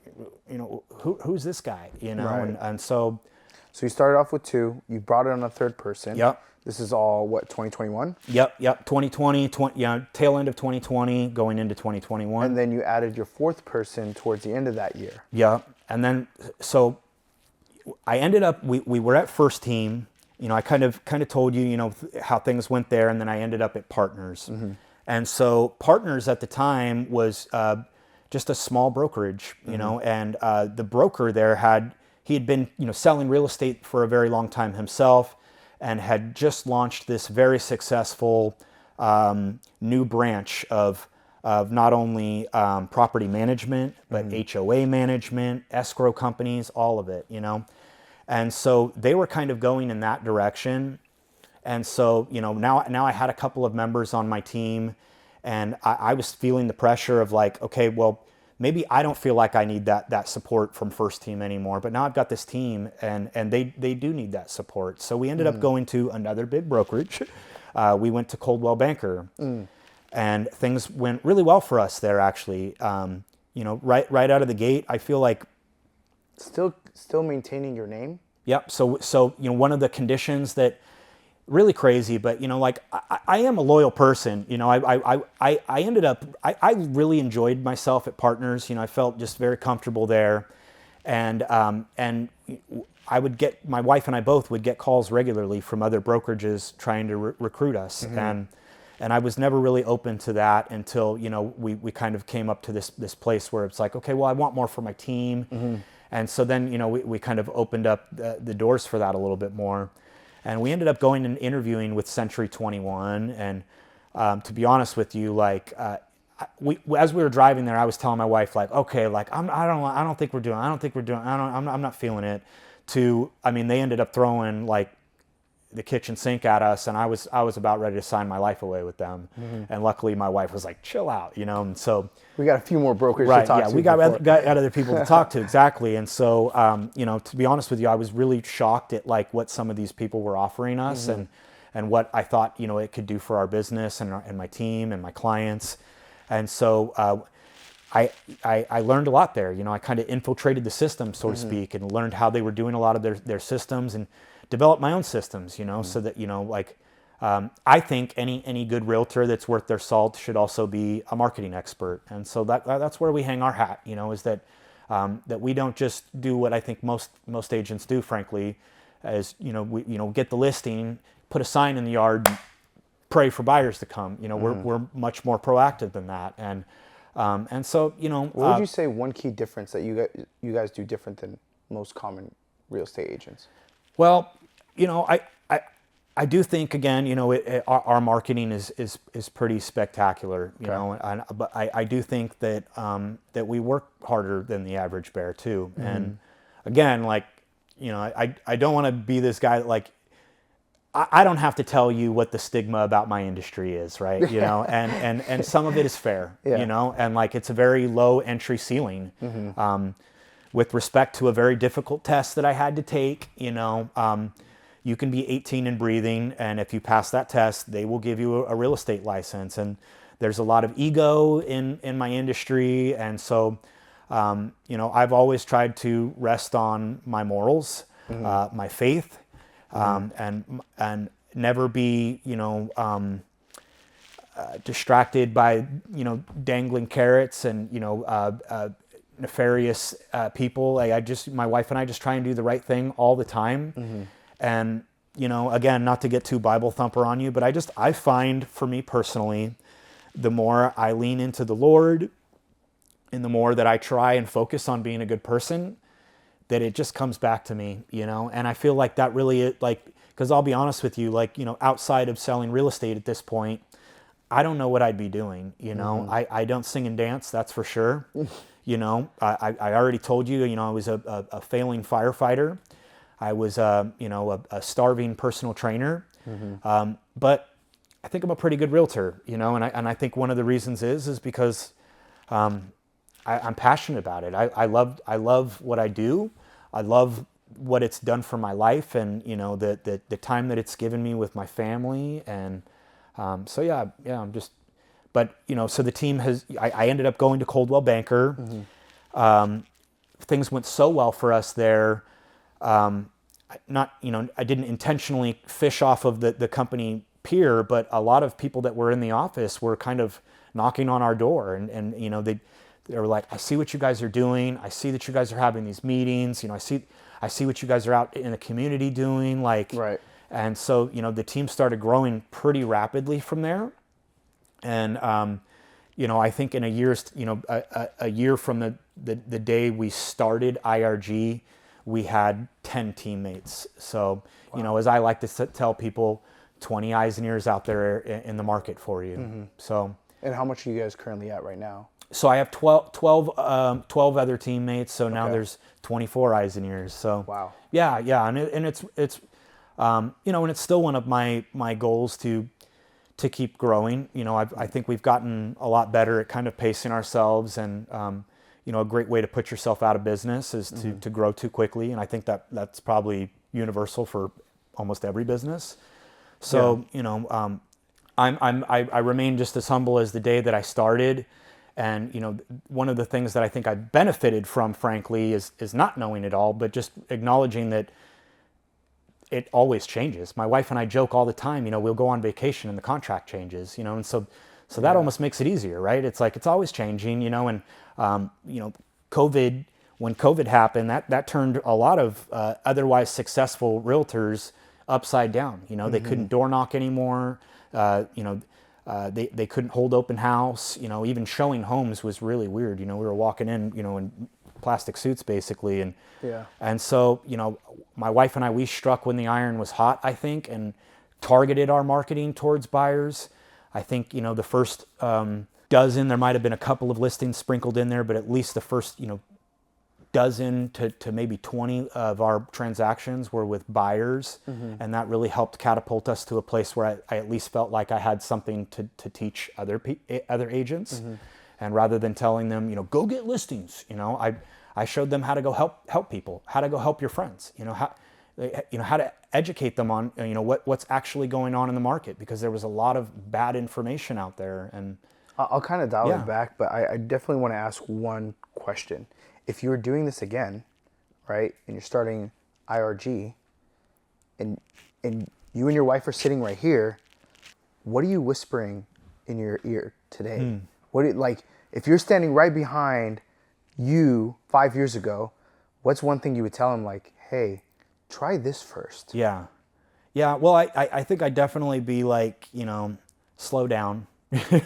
who's this guy, and so. So you started off with 2. You brought in a third person. Yep. This is all, 2021? Yep. 2020, tail end of 2020, going into 2021. And then you added your 4th person towards the end of that year. Yeah. And then, so I ended up, we were at First Team. I kind of told you, how things went there, and then I ended up at Partners. And so Partners at the time was just a small brokerage, and the broker there he had been, selling real estate for a very long time himself, and had just launched this very successful new branch of not only property management, but HOA management, escrow companies, all of it, And so they were kind of going in that direction. And so, now I had a couple of members on my team, and I was feeling the pressure of like, okay, well, maybe I don't feel like I need that support from First Team anymore, but now I've got this team, and they do need that support. So we ended up going to another big brokerage. We went to Coldwell Banker, and things went really well for us there, actually. Right out of the gate, I feel like still maintaining your name. Yep. So one of the conditions that really crazy, but like I am a loyal person. I ended up I really enjoyed myself at Partners. I felt just very comfortable there, and I would get, my wife and I both would get calls regularly from other brokerages trying to recruit us, and I was never really open to that until we kind of came up to this place where it's like, okay, well, I want more for my team, and so then we kind of opened up the doors for that a little bit more. And we ended up going and interviewing with Century 21. And to be honest with you, like as we were driving there, I was telling my wife, like, okay, like I'm not feeling it. They ended up throwing like the kitchen sink at us, and I was about ready to sign my life away with them. And luckily, my wife was like, chill out, And so we got a few more brokers to talk to. We got other people to talk to, exactly. And so, to be honest with you, I was really shocked at like what some of these people were offering us, and what I thought it could do for our business and my team and my clients. And so I learned a lot there. I kind of infiltrated the system, so to speak, and learned how they were doing a lot of their systems, and developed my own systems, so that, I think any good realtor that's worth their salt should also be a marketing expert. And so that's where we hang our hat, is that we don't just do what I think most agents do, frankly, as, we get the listing, put a sign in the yard, pray for buyers to come. We're much more proactive than that. And so, what would you say one key difference that you guys do different than most common real estate agents? Well, you know, I do think, again, you know, our marketing is pretty spectacular, you know, but I do think that that we work harder than the average bear too. And again, like, you know, I don't want to be this guy that, like, I don't have to tell you what the stigma about my industry is, right? You know, and some of it is fair, you know, and like it's a very low entry ceiling. With respect to a very difficult test that I had to take, you know, you can be 18 and breathing, and if you pass that test, they will give you a real estate license. And there's a lot of ego in my industry, and so, you know, I've always tried to rest on my morals, my faith, and never be, you know, distracted by, you know, dangling carrots and, you know, nefarious people. Like my wife and I just try and do the right thing all the time. And, you know, again, not to get too Bible thumper on you, but I find, for me personally, the more I lean into the Lord and the more that I try and focus on being a good person, that it just comes back to me, you know. And I feel like that really, like, because I'll be honest with you, like, you know, outside of selling real estate at this point, I don't know what I'd be doing, you know. I don't sing and dance, that's for sure. You know, I already told you, you know, I was a failing firefighter. I was, you know, a starving personal trainer. But I think I'm a pretty good realtor, you know, and I think one of the reasons is because I'm passionate about it. I love what I do. I love what it's done for my life, and, you know, the time that it's given me with my family. And so yeah, I'm just, but, you know, so the team I ended up going to Coldwell Banker. Things went so well for us there. Not, you know, I didn't intentionally fish off of the company peer, but a lot of people that were in the office were kind of knocking on our door, and you know, they were like, I see what you guys are doing. I see that you guys are having these meetings. You know, I see what you guys are out in the community doing. Like, right. And so, you know, the team started growing pretty rapidly from there. And, you know, I think in a year's, you know, a year from the day we started IRG, we had 10 teammates. So, you know, as I like to tell people, 20 eyes and ears out there in the market for you. So. And how much are you guys currently at right now? So I have 12 other teammates. So now there's 24 eyes and ears. So. Wow. Yeah. And it's you know, and it's still one of my goals to keep growing. You know, I think we've gotten a lot better at kind of pacing ourselves, and you know, a great way to put yourself out of business is to grow too quickly. And I think that's probably universal for almost every business. So, you know, I remain just as humble as the day that I started. And, you know, one of the things that I think I benefited from, frankly, is not knowing it all, but just acknowledging that it always changes. My wife and I joke all the time, you know, we'll go on vacation and the contract changes, you know, and so that almost makes it easier, right? It's like, it's always changing, you know. And, you know, when COVID happened, that turned a lot of otherwise successful realtors upside down. You know, they couldn't door knock anymore. You know, they couldn't hold open house. You know, even showing homes was really weird. You know, we were walking in, you know, in plastic suits basically. And so, you know, my wife and I, we struck when the iron was hot, I think, and targeted our marketing towards buyers. I think, you know, the first dozen, there might have been a couple of listings sprinkled in there, but at least the first, you know, dozen to maybe 20 of our transactions were with buyers. And that really helped catapult us to a place where I at least felt like I had something to teach other agents. And rather than telling them, you know, go get listings, you know, I showed them how to go help people, how to go help your friends, you know, how to educate them on, you know, what's actually going on in the market, because there was a lot of bad information out there. And I'll kind of dial it back, but I definitely want to ask one question. If you were doing this again, right, and you're starting IRG, and you and your wife are sitting right here, what are you whispering in your ear today? Like, if you're standing right behind you 5 years ago, what's one thing you would tell him, like, hey, try this first? Yeah. Well, I think I'd definitely be like, you know, slow down. You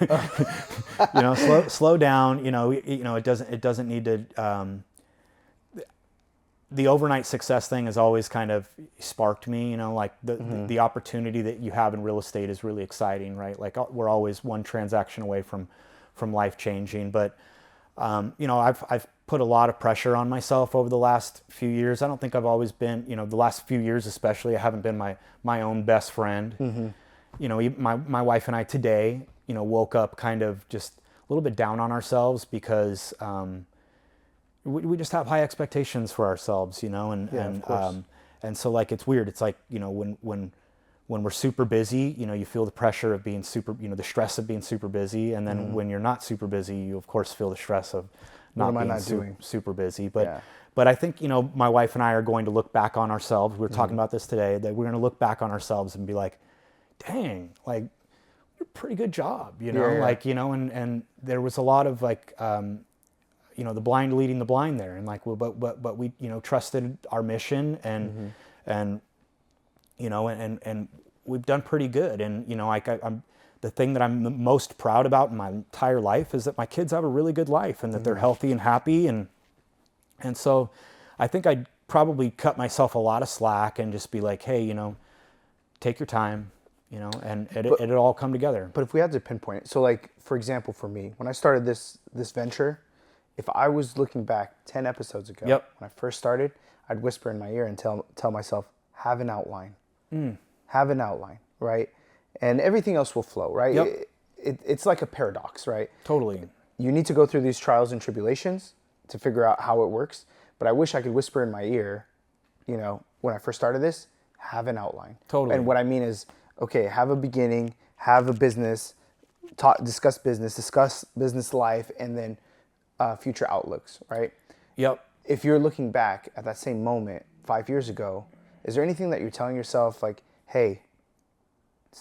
know, slow down. You know, it doesn't need to. the overnight success thing has always kind of sparked me, like the opportunity that you have in real estate is really exciting, right? Like we're always one transaction away from life changing. But, I've put a lot of pressure on myself over the last few years. I don't think I've always been, the last few years especially, I haven't been my own best friend. My wife and I today, woke up kind of just a little bit down on ourselves because, we just have high expectations for ourselves, and so like it's weird. It's like when we're super busy, you feel the pressure of being super, the stress of being super busy, and then when you're not super busy, you of course feel the stress of not being super busy. But I think my wife and I are going to look back on ourselves. We were talking about this today, that we're going to look back on ourselves and be like, dang, like a pretty good job, like and there was a lot of like. The blind leading the blind there, and like, well, but we, trusted our mission, and and we've done pretty good. And I'm the thing that I'm most proud about in my entire life is that my kids have a really good life, and that they're healthy and happy, and so I think I'd probably cut myself a lot of slack and just be like, hey, take your time, and it'll all come together. But if we had to pinpoint it, so like for example, for me, when I started this venture. If I was looking back 10 episodes ago, when I first started, I'd whisper in my ear and tell myself, have an outline. Have an outline, right? And everything else will flow, right? It's like a paradox, right? Totally. You need to go through these trials and tribulations to figure out how it works. But I wish I could whisper in my ear, when I first started this, have an outline. Totally. And what I mean is, okay, have a beginning, have a business, discuss business life, and then future outlooks, right? Yep. If you're looking back at that same moment 5 years ago, is there anything that you're telling yourself like, hey,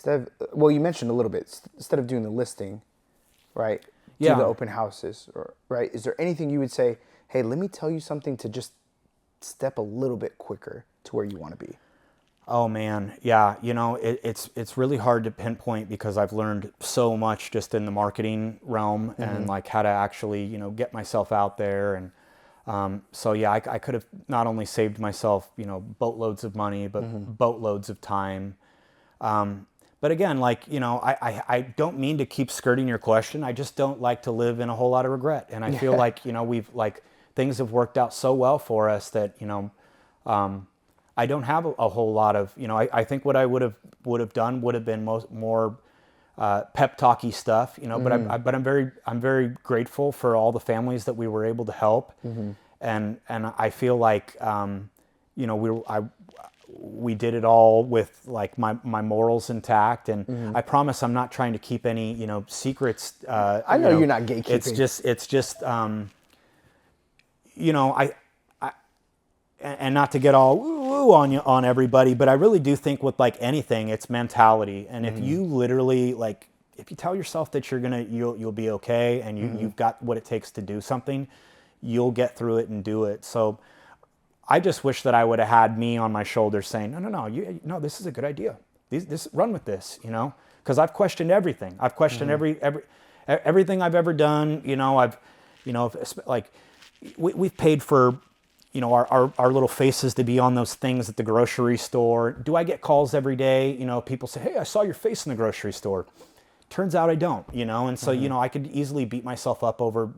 you mentioned a little bit, instead of doing the listing, right? Do the open houses, right? Is there anything you would say, hey, let me tell you something to just step a little bit quicker to where you want to be? Oh man, yeah. It's really hard to pinpoint because I've learned so much just in the marketing realm and like how to actually, get myself out there. And so yeah, I could have not only saved myself, boatloads of money, but boatloads of time. But again, like, I don't mean to keep skirting your question. I just don't like to live in a whole lot of regret. And I feel like, we've like things have worked out so well for us that, I don't have a whole lot of, I think what I would have done would have been more pep talky stuff, but I'm very grateful for all the families that we were able to help. And I feel like, we did it all with like my morals intact. And I promise I'm not trying to keep any, secrets. I know you're not gatekeeping. It's just, and not to get all woo on everybody, but I really do think with like anything, it's mentality. And if you literally like, if you tell yourself that you'll be okay, and you've got what it takes to do something, you'll get through it and do it. So I just wish that I would have had me on my shoulders saying, no, this is a good idea. This run with this, because I've questioned everything. I've questioned everything I've ever done. We've paid for, our little faces to be on those things at the grocery store. Do I get calls every day? People say, hey, I saw your face in the grocery store. Turns out I don't, and so, I could easily beat myself up over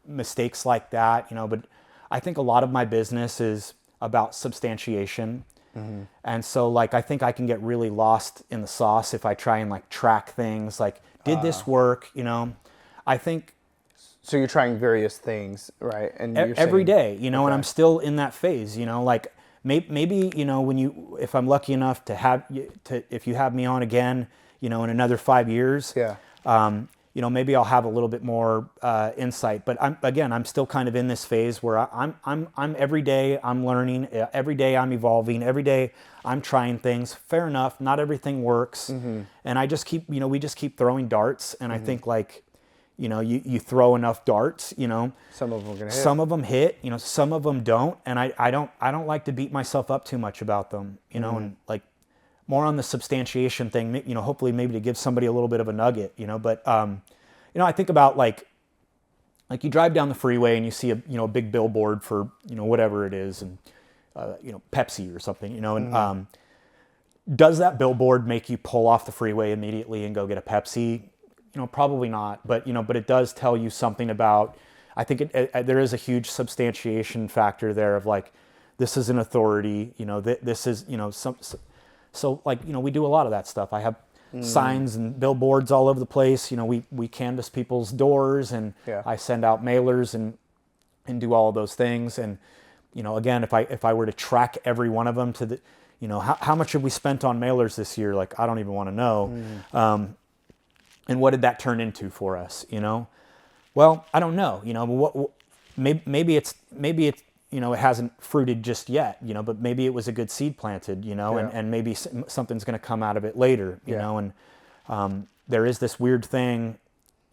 mistakes like that, but I think a lot of my business is about substantiation. And so like, I think I can get really lost in the sauce if I try and like track things like, did this work? I think. So you're trying various things, right? And you're every saying, day, and I'm still in that phase, like maybe, if I'm lucky enough if you have me on again, in another 5 years, maybe I'll have a little bit more insight. But I'm still kind of in this phase where I'm every day I'm learning, every day I'm evolving, every day I'm trying things. Fair enough, not everything works, and I just keep, we just keep throwing darts, and I think like. You throw enough darts, some of them are gonna hit. Some of them hit, some of them don't. And I don't like to beat myself up too much about them, and like more on the substantiation thing, hopefully maybe to give somebody a little bit of a nugget, but, I think about like you drive down the freeway and you see a big billboard for, whatever it is. And, Pepsi or something, and does that billboard make you pull off the freeway immediately and go get a Pepsi? Probably not, but it does tell you something about, I think there is a huge substantiation factor there of like, this is an authority, this is, so like, we do a lot of that stuff. I have signs and billboards all over the place. We canvass people's doors, and I send out mailers and do all of those things. And, again, if I were to track every one of them to the, how much have we spent on mailers this year? Like, I don't even want to know. And what did that turn into for us? Well, I don't know. Maybe it's it hasn't fruited just yet. But maybe it was a good seed planted. And maybe something's going to come out of it later. And there is this weird thing,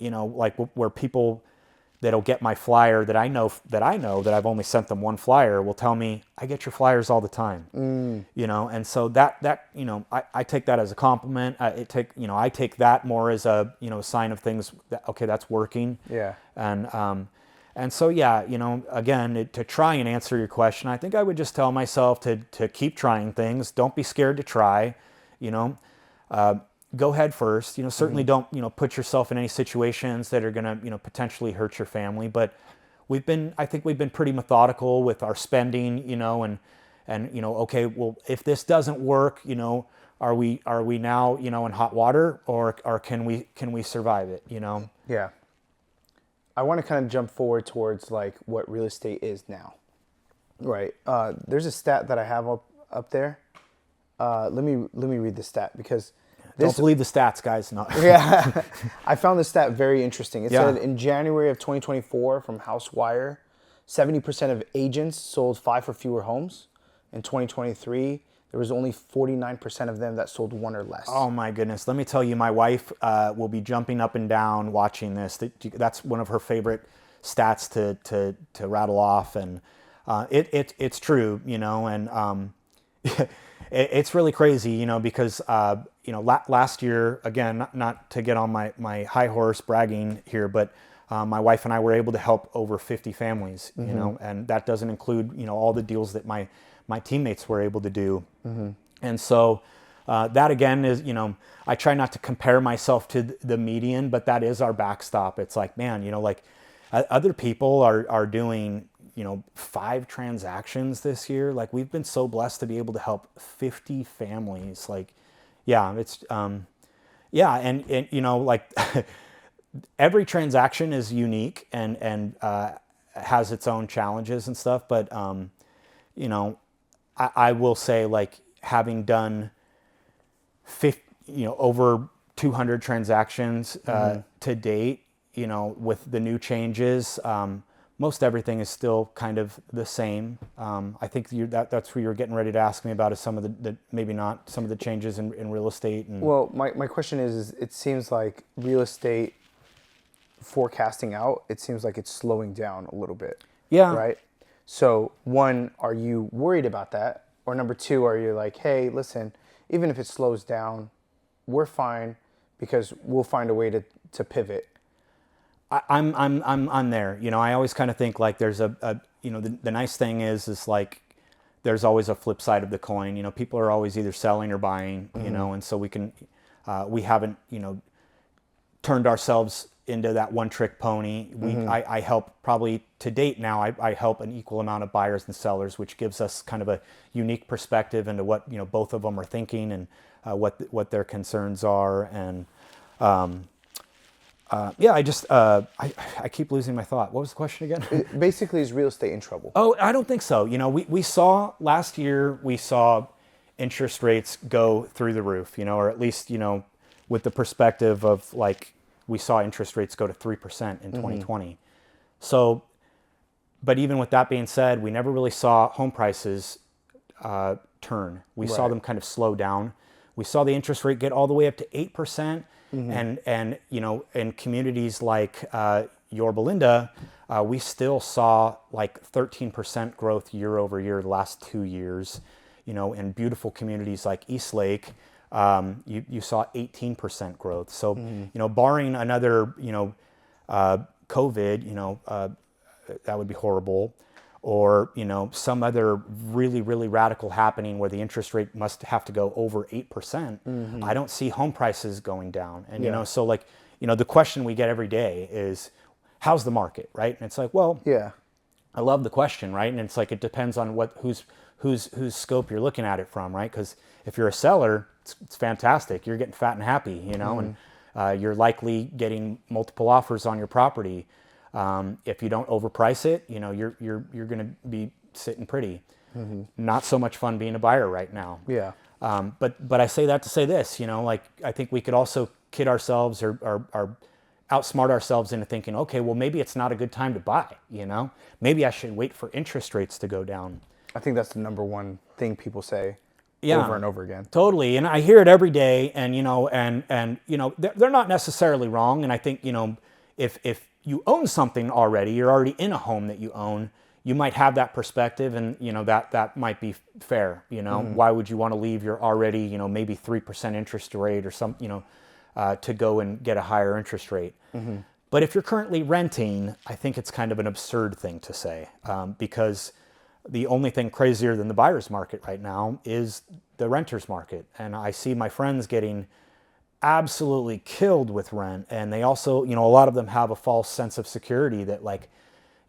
like where people that'll get my flyer that I know that I've only sent them one flyer will tell me, I get your flyers all the time. And so that I take that as a compliment. I take that more as a sign of things that, okay, that's working. And so again, to try and answer your question, I think I would just tell myself to keep trying things. Don't be scared to try. Go head first. Certainly don't put yourself in any situations that are going to potentially hurt your family. But I think we've been pretty methodical with our spending. And okay, well, if this doesn't work, are we now in hot water, or can we survive it? Yeah. I want to kind of jump forward towards like what real estate is now, right? There's a stat that I have up there. Let me read the stat because. Don't believe the stats, guys. No. Yeah, I found this stat very interesting. It said in January of 2024 from HouseWire, 70% of agents sold 5 or fewer homes. In 2023, there was only 49% of them that sold 1 or less. Oh my goodness. Let me tell you, my wife will be jumping up and down watching this. That's one of her favorite stats to rattle off. And it's true, and it's really crazy, because last year, again, not to get on my high horse bragging here, but my wife and I were able to help over 50 families, and that doesn't include, all the deals that my teammates were able to do. And so that again is, I try not to compare myself to the median, but that is our backstop. It's like, man, like other people are doing 5 transactions this year. Like, we've been so blessed to be able to help 50 families. Like, it's, and like every transaction is unique and has its own challenges and stuff. But, I will say, like, having done over 200 transactions to date, with the new changes, most everything is still kind of the same. I think that's where you're getting ready to ask me about is some of the maybe not some of the changes in real estate. And well, my question is it seems like real estate forecasting out, it seems like it's slowing down a little bit. Yeah. Right? So 1, are you worried about that? Or number 2, are you like, hey, listen, even if it slows down, we're fine because we'll find a way to pivot? I'm there. I always kind of think like there's the nice thing is like there's always a flip side of the coin. People are always either selling or buying, and so we haven't, turned ourselves into that one trick pony. I help probably to date now, I help an equal amount of buyers and sellers, which gives us kind of a unique perspective into what, both of them are thinking and what their concerns are. And, I keep losing my thought. What was the question again? Basically, is real estate in trouble? Oh, I don't think so. We saw last year, interest rates go through the roof, or at least, with the perspective of like, we saw interest rates go to 3% in 2020. So, but even with that being said, we never really saw home prices turn. We saw them kind of slow down. We saw the interest rate get all the way up to 8%. And in communities like Yorba Linda, we still saw like 13% growth year over year the last 2 years. In beautiful communities like Eastlake, you saw 18% growth. So, barring another, COVID, that would be horrible. or, you know, some other really, really radical happening where the interest rate must have to go over 8%, I don't see home prices going down. And, you know, so like, you know, the question we get every day is, how's the market, right? And it's like, well, I love the question, right? And it's like, it depends on whose scope you're looking at it from, right? Because if you're a seller, it's fantastic. You're getting fat and happy, you know, and you're likely getting multiple offers on your property. If you don't overprice it, you know, you're going to be sitting pretty. Not so much fun being a buyer right now. But I say that to say this, you know, like, I think we could also kid ourselves or outsmart ourselves into thinking, okay, well, maybe it's not a good time to buy, you know? Maybe I should wait for interest rates to go down. I think that's the number one thing people say over and over again. Totally. And I hear it every day, and, you know, and you know, they're not necessarily wrong. And I think, you know, if you own something already, you're already in a home that you own, you might have that perspective, and, you know, that might be fair, you know. Why would you want to leave your already, you know, maybe 3% interest rate or some, you know, to go and get a higher interest rate. But if you're currently renting, I think it's kind of an absurd thing to say, because the only thing crazier than the buyer's market right now is the renter's market. And I see my friends getting absolutely killed with rent. And they also, you know, a lot of them have a false sense of security that, like,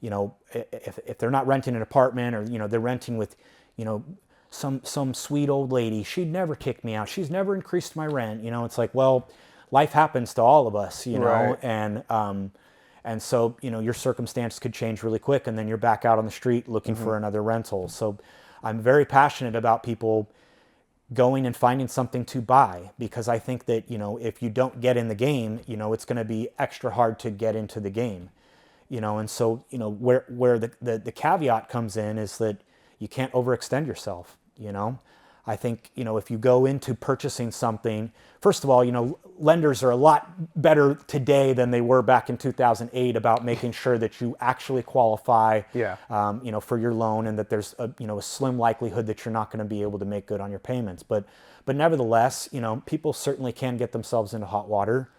you know, if they're not renting an apartment, or, you know, they're renting with, you know, some sweet old lady, she'd never kick me out, she's never increased my rent, you know. It's like, well, life happens to all of us, you know, and so, you know, your circumstance could change really quick, and then you're back out on the street looking for another rental. So I'm very passionate about people going and finding something to buy, because I think that, you know, if you don't get in the game, you know, it's going to be extra hard to get into the game, you know. And so, you know, where the caveat comes in is that you can't overextend yourself, you know. I think, you know, if you go into purchasing something, first of all, you know, lenders are a lot better today than they were back in 2008 about making sure that you actually qualify, you know, for your loan, and that there's a, you know, a slim likelihood that you're not going to be able to make good on your payments. But nevertheless, you know, people certainly can get themselves into hot water.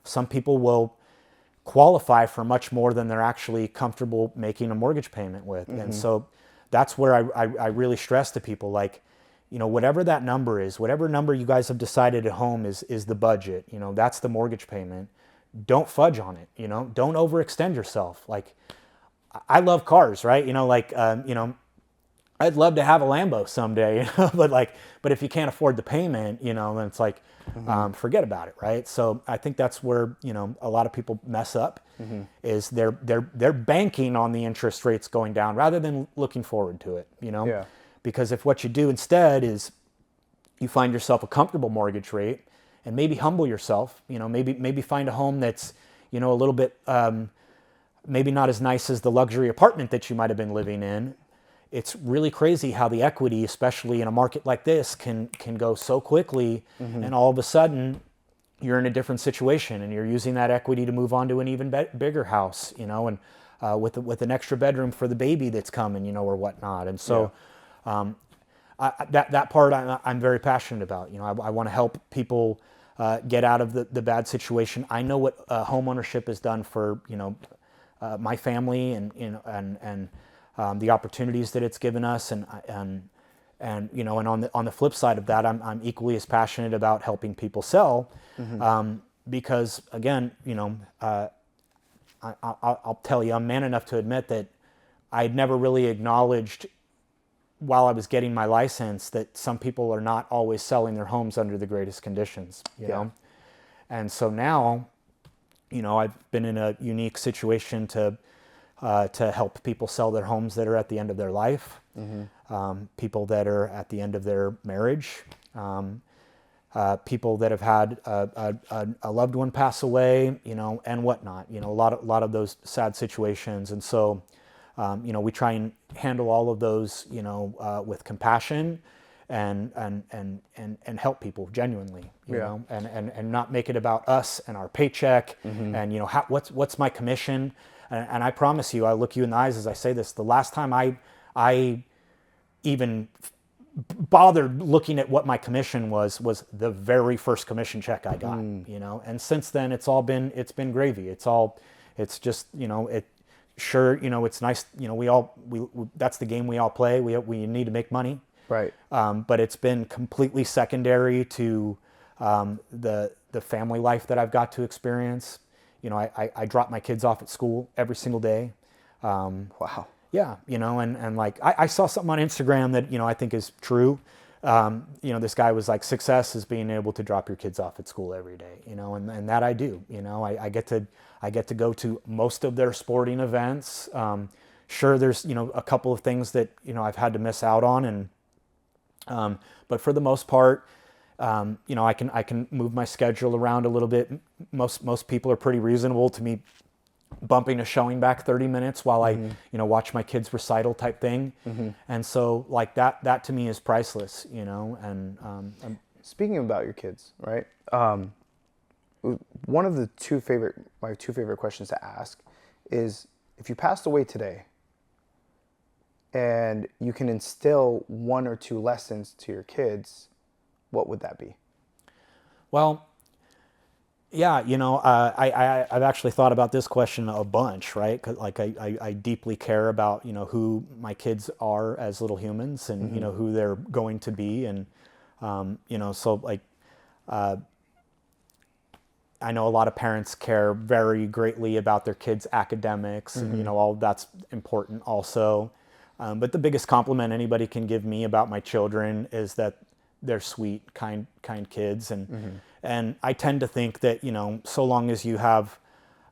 Some people will qualify for much more than they're actually comfortable making a mortgage payment with. And so that's where I really stress to people, like, you know, whatever that number is, whatever number you guys have decided at home is the budget, you know, that's the mortgage payment. Don't fudge on it, you know, don't overextend yourself. Like, I love cars, right? You know, like, you know, I'd love to have a Lambo someday, you know, but if you can't afford the payment, you know, then it's like, forget about it, right? So I think that's where, you know, a lot of people mess up, is they're banking on the interest rates going down rather than looking forward to it, you know? Because if what you do instead is you find yourself a comfortable mortgage rate, and maybe humble yourself, you know, maybe find a home that's, you know, a little bit, maybe not as nice as the luxury apartment that you might have been living in. It's really crazy how the equity, especially in a market like this, can go so quickly, and all of a sudden you're in a different situation, and you're using that equity to move on to an even bigger house, you know, and with an extra bedroom for the baby that's coming, you know, or whatnot. And so that part I'm very passionate about. You know, I want to help people get out of the bad situation. I know what home ownership has done for, you know, my family, and, you know, and the opportunities that it's given us, and you know, and on the flip side of that, I'm equally as passionate about helping people sell, because, again, you know, I'll tell you, I'm man enough to admit that I'd never really acknowledged, while I was getting my license, that some people are not always selling their homes under the greatest conditions, you know? And so now, you know, I've been in a unique situation to help people sell their homes that are at the end of their life, people that are at the end of their marriage, people that have had a loved one pass away, you know, and whatnot, you know, a lot of those sad situations. And so, you know, we try and handle all of those, you know, with compassion, and help people genuinely, you know, and not make it about us and our paycheck, and, you know, what's my commission. And I promise you, I look you in the eyes as I say this, the last time I even bothered looking at what my commission was the very first commission check I got, you know. And since then, it's been gravy. It's just, you know, sure, it's nice, that's the game we all play. We need to make money. Right. But it's been completely secondary to the family life that I've got to experience. I drop my kids off at school every single day. Wow. Yeah, and like I saw something on Instagram that, I think is true. This guy was like, success is being able to drop your kids off at school every day, and that I do. I get to go to most of their sporting events. Sure, there's, a couple of things that, I've had to miss out on, and but for the most part, I can move my schedule around a little bit. Most people are pretty reasonable to me bumping a showing back 30 minutes while I, watch my kids recital type thing. And so like that to me is priceless, and, Speaking about your kids, right? One of my two favorite questions to ask is, if you passed away today and you can instill one or two lessons to your kids, what would that be? Well, yeah, I've actually thought about this question a bunch, right? 'Cause like I deeply care about, who my kids are as little humans, and, who they're going to be. And, so like, I know a lot of parents care very greatly about their kids' academics, and, all that's important also. But the biggest compliment anybody can give me about my children is that they're sweet, kind kids. And I tend to think that, so long as you have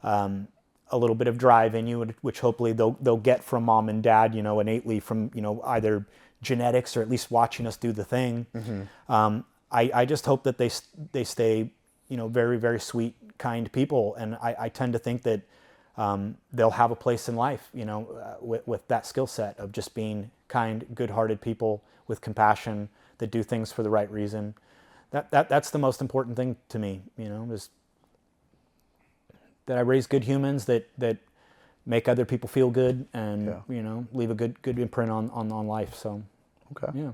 a little bit of drive in you, which hopefully they'll get from mom and dad, innately from, either genetics or at least watching us do the thing. I just hope that they stay, very, very sweet, kind people. And I tend to think that they'll have a place in life, with that skill set of just being kind, good-hearted people with compassion that do things for the right reason. That's the most important thing to me, is that I raise good humans that make other people feel good, and leave a good imprint on life. So, okay, yeah.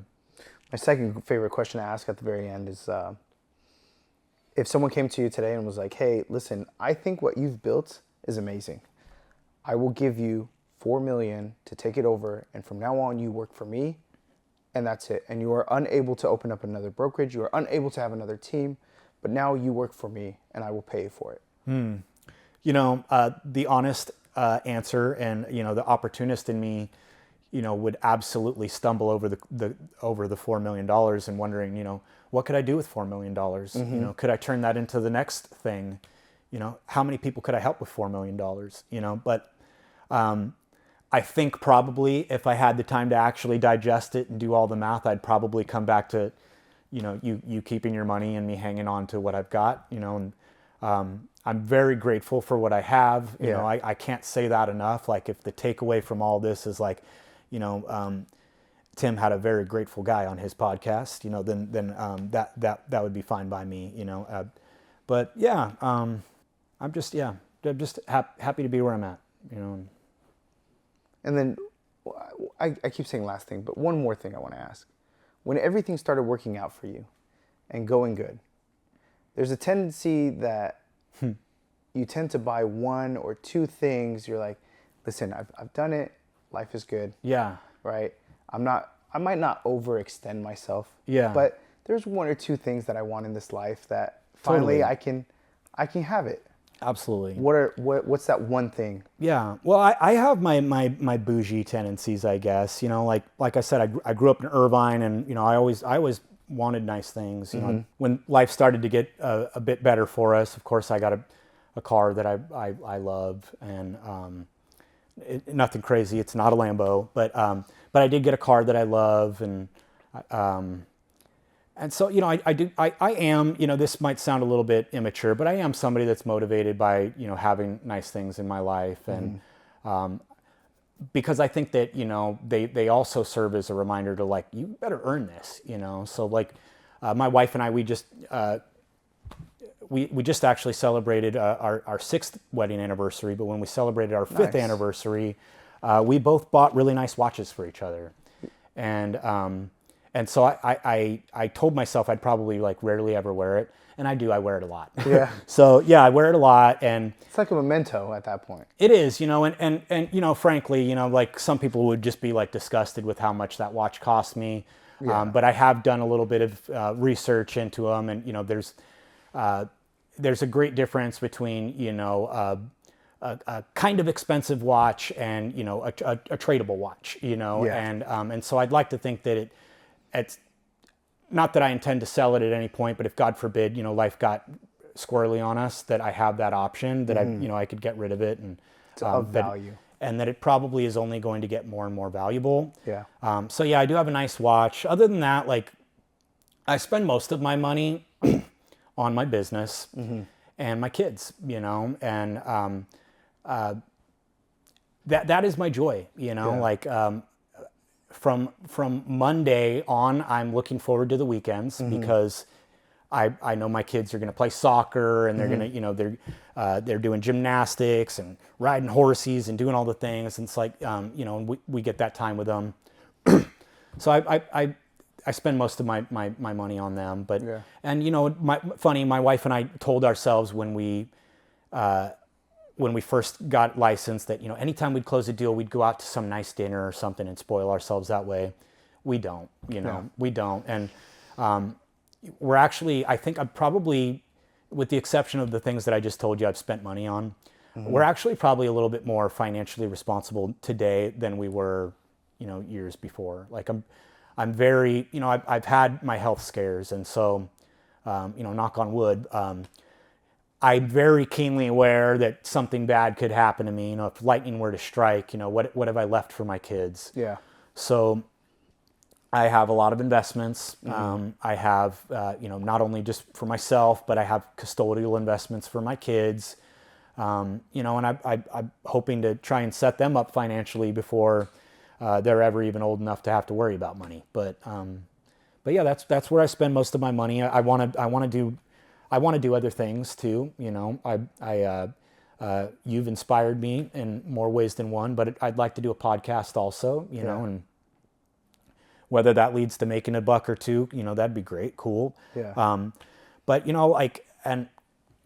My second favorite question to ask at the very end is, if someone came to you today and was like, "Hey, listen, I think what you've built is amazing. I will give you $4 million to take it over, and from now on, you work for me." And that's it. And you are unable to open up another brokerage. You are unable to have another team. But now you work for me, and I will pay you for it. The honest answer, and the opportunist in me, would absolutely stumble over the $4 million and wondering, what could I do with $4 million? Could I turn that into the next thing? How many people could I help with $4 million? But I think probably if I had the time to actually digest it and do all the math, I'd probably come back to, you keeping your money and me hanging on to what I've got, and I'm very grateful for what I have. I can't say that enough. Like, if the takeaway from all this is like, Tim had a very grateful guy on his podcast, then that would be fine by me, but yeah, I'm just happy to be where I'm at, And then I keep saying last thing, but one more thing I want to ask. When everything started working out for you and going good, there's a tendency that you tend to buy one or two things. You're like, listen, I've done it. Life is good. Yeah. Right? I might not overextend myself. Yeah. But there's one or two things that I want in this life that finally Totally. I can have it. Absolutely. What's that one thing? Yeah. Well, I have my bougie tendencies, I guess. Like I said, I grew up in Irvine, and I always wanted nice things. When life started to get a bit better for us, of course, I got a car that I love, and nothing crazy. It's not a Lambo, but I did get a car that I love, and so, I am, this might sound a little bit immature, but I am somebody that's motivated by, having nice things in my life. And because I think that, they also serve as a reminder to, like, you better earn this, So, like, my wife and I, we just actually celebrated our sixth wedding anniversary, but when we celebrated our fifth anniversary, we both bought really nice watches for each other. And And so I told myself I'd probably like rarely ever wear it. And I wear it a lot. Yeah. So yeah, I wear it a lot. And It's like a memento at that point. it is, and frankly, like some people would just be like disgusted with how much that watch cost me. Yeah. But I have done a little bit of research into them, and there's a great difference between a kind of expensive watch and a tradable watch, Yeah. and so I'd like to think that it's not that I intend to sell it at any point, but if God forbid, life got squirrely on us, that I have that option, that I could get rid of it, and It's of value. and that it probably is only going to get more and more valuable. Yeah. So yeah, I do have a nice watch. Other than that, like I spend most of my money on my business and my kids, and that is my joy, like from Monday on, I'm looking forward to the weekends because I know my kids are going to play soccer, and they're going to, they're doing gymnastics and riding horses and doing all the things. And it's like, and we get that time with them. So I spend most of my money on them, but, Yeah. and my wife and I told ourselves when we first got licensed that, anytime we'd close a deal, we'd go out to some nice dinner or something and spoil ourselves that way. We don't, we don't. And, we're actually, I think I'm probably, with the exception of the things that I just told you I've spent money on, we're actually probably a little bit more financially responsible today than we were, years before. Like I'm very, I've had my health scares. And so, knock on wood, I'm very keenly aware that something bad could happen to me. If lightning were to strike, what have I left for my kids? Yeah. So I have a lot of investments. I have, not only just for myself, but I have custodial investments for my kids. And I'm hoping to try and set them up financially before they're ever even old enough to have to worry about money. But yeah, that's where I spend most of my money. I want to do other things too. You've inspired me in more ways than one, but I'd like to do a podcast also, and whether that leads to making a buck or two, that'd be great. Cool. Yeah. But and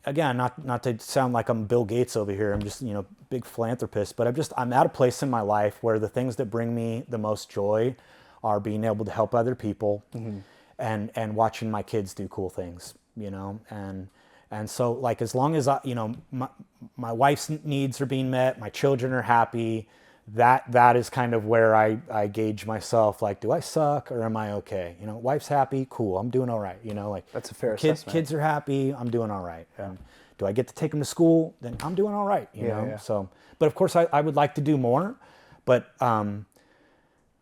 again, not to sound like I'm Bill Gates over here. I'm just, big philanthropist, but I'm at a place in my life where the things that bring me the most joy are being able to help other people and watching my kids do cool things, and so like, as long as my wife's needs are being met, my children are happy, that is kind of where I gauge myself. Like, do I suck or am I okay? Wife's happy, cool, I'm doing all right. Like, That's a fair assessment. Kids are happy, I'm doing all right. Do I get to take them to school? Then I'm doing all right. You know. Yeah. So, but of course, I would like to do more, but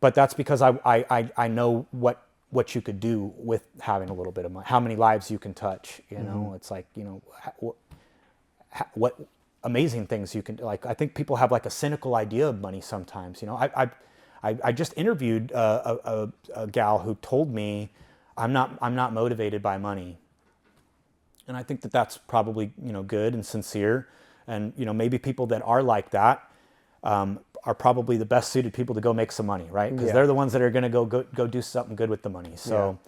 that's because I know what you could do with having a little bit of money. How many lives you can touch. It's like, what amazing things you can, like, I think people have like a cynical idea of money sometimes. I just interviewed a gal who told me I'm not motivated by money, and I think that's probably good and sincere, and maybe people that are like that are probably the best suited people to go make some money, right? Because they're the ones that are going to go do something good with the money. So,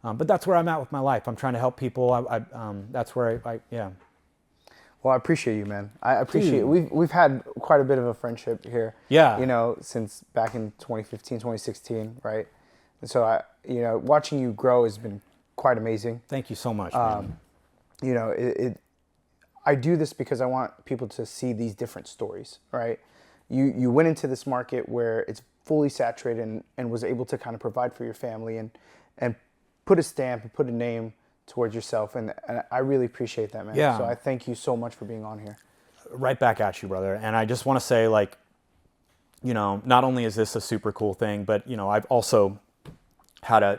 but that's where I'm at with my life. I'm trying to help people. That's where I. Well, I appreciate you, man. I appreciate it. We've had quite a bit of a friendship here. Yeah. Since back in 2015, 2016, right? And so watching you grow has been quite amazing. Thank you so much, man. I do this because I want people to see these different stories, right? You went into this market where it's fully saturated and was able to kind of provide for your family and put a stamp and put a name towards yourself, and I really appreciate that, man. Yeah. So I thank you so much for being on here. Right back at you, brother. And I just want to say, like, not only is this a super cool thing, but I've also had a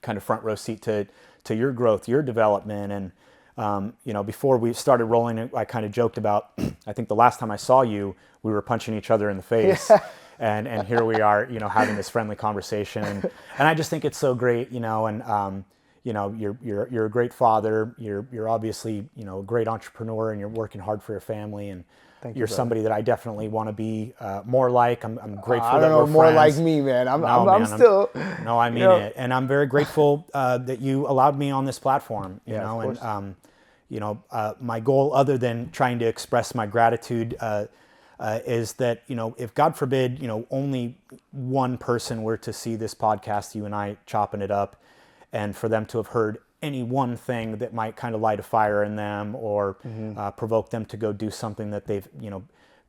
kind of front row seat to your growth, your development, and before we started rolling, I kind of joked about, I think the last time I saw you, we were punching each other in the face. And here we are, having this friendly conversation, and I just think it's so great, and you're a great father. You're obviously a great entrepreneur, and you're working hard for your family. And Thank you, you're brother. somebody that I definitely want to be more like. I'm grateful I that don't know, we're more friends. like me, man. I'm Man, still. No, I mean it, and I'm very grateful that you allowed me on this platform. You Yeah, know, of course. and my goal, other than trying to express my gratitude, is that if God forbid, only one person were to see this podcast, you and I chopping it up, and for them to have heard any one thing that might kind of light a fire in them or provoke them to go do something that they've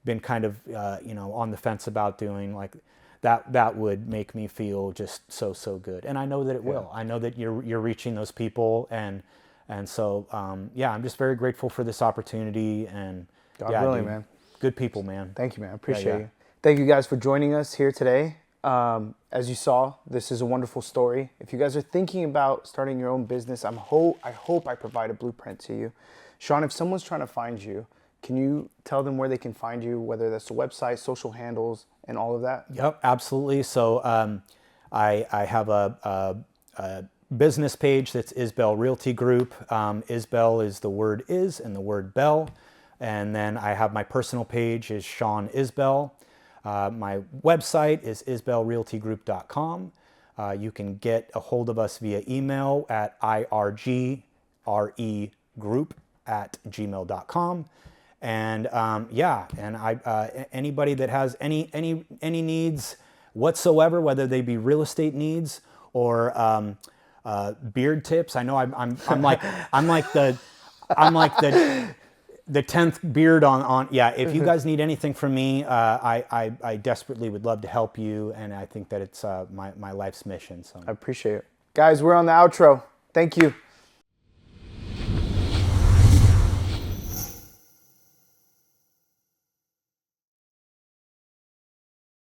been kind of on the fence about doing, like that would make me feel just so good. And I know that it will. I know that you're reaching those people, and so I'm just very grateful for this opportunity. And God willing, man. Good people, man. Thank you, man. I appreciate you. Thank you guys for joining us here today. As you saw, this is a wonderful story. If you guys are thinking about starting your own business, I hope I provide a blueprint to you. Shawn, if someone's trying to find you, can you tell them where they can find you, whether that's the website, social handles, and all of that? Yep, absolutely. So I have a business page that's Isbell Realty Group. Isbell is the word is and the word bell. And then I have my personal page is Shawn Isbell. My website is isbellrealtygroup.com. You can get a hold of us via email at irgregroup@gmail.com. And anybody that has any needs whatsoever, whether they be real estate needs or beard tips. I know I'm like the 10th beard on. Yeah, if you guys need anything from me, I desperately would love to help you, and I think that it's my life's mission. So I appreciate it. Guys, we're on the outro. Thank you.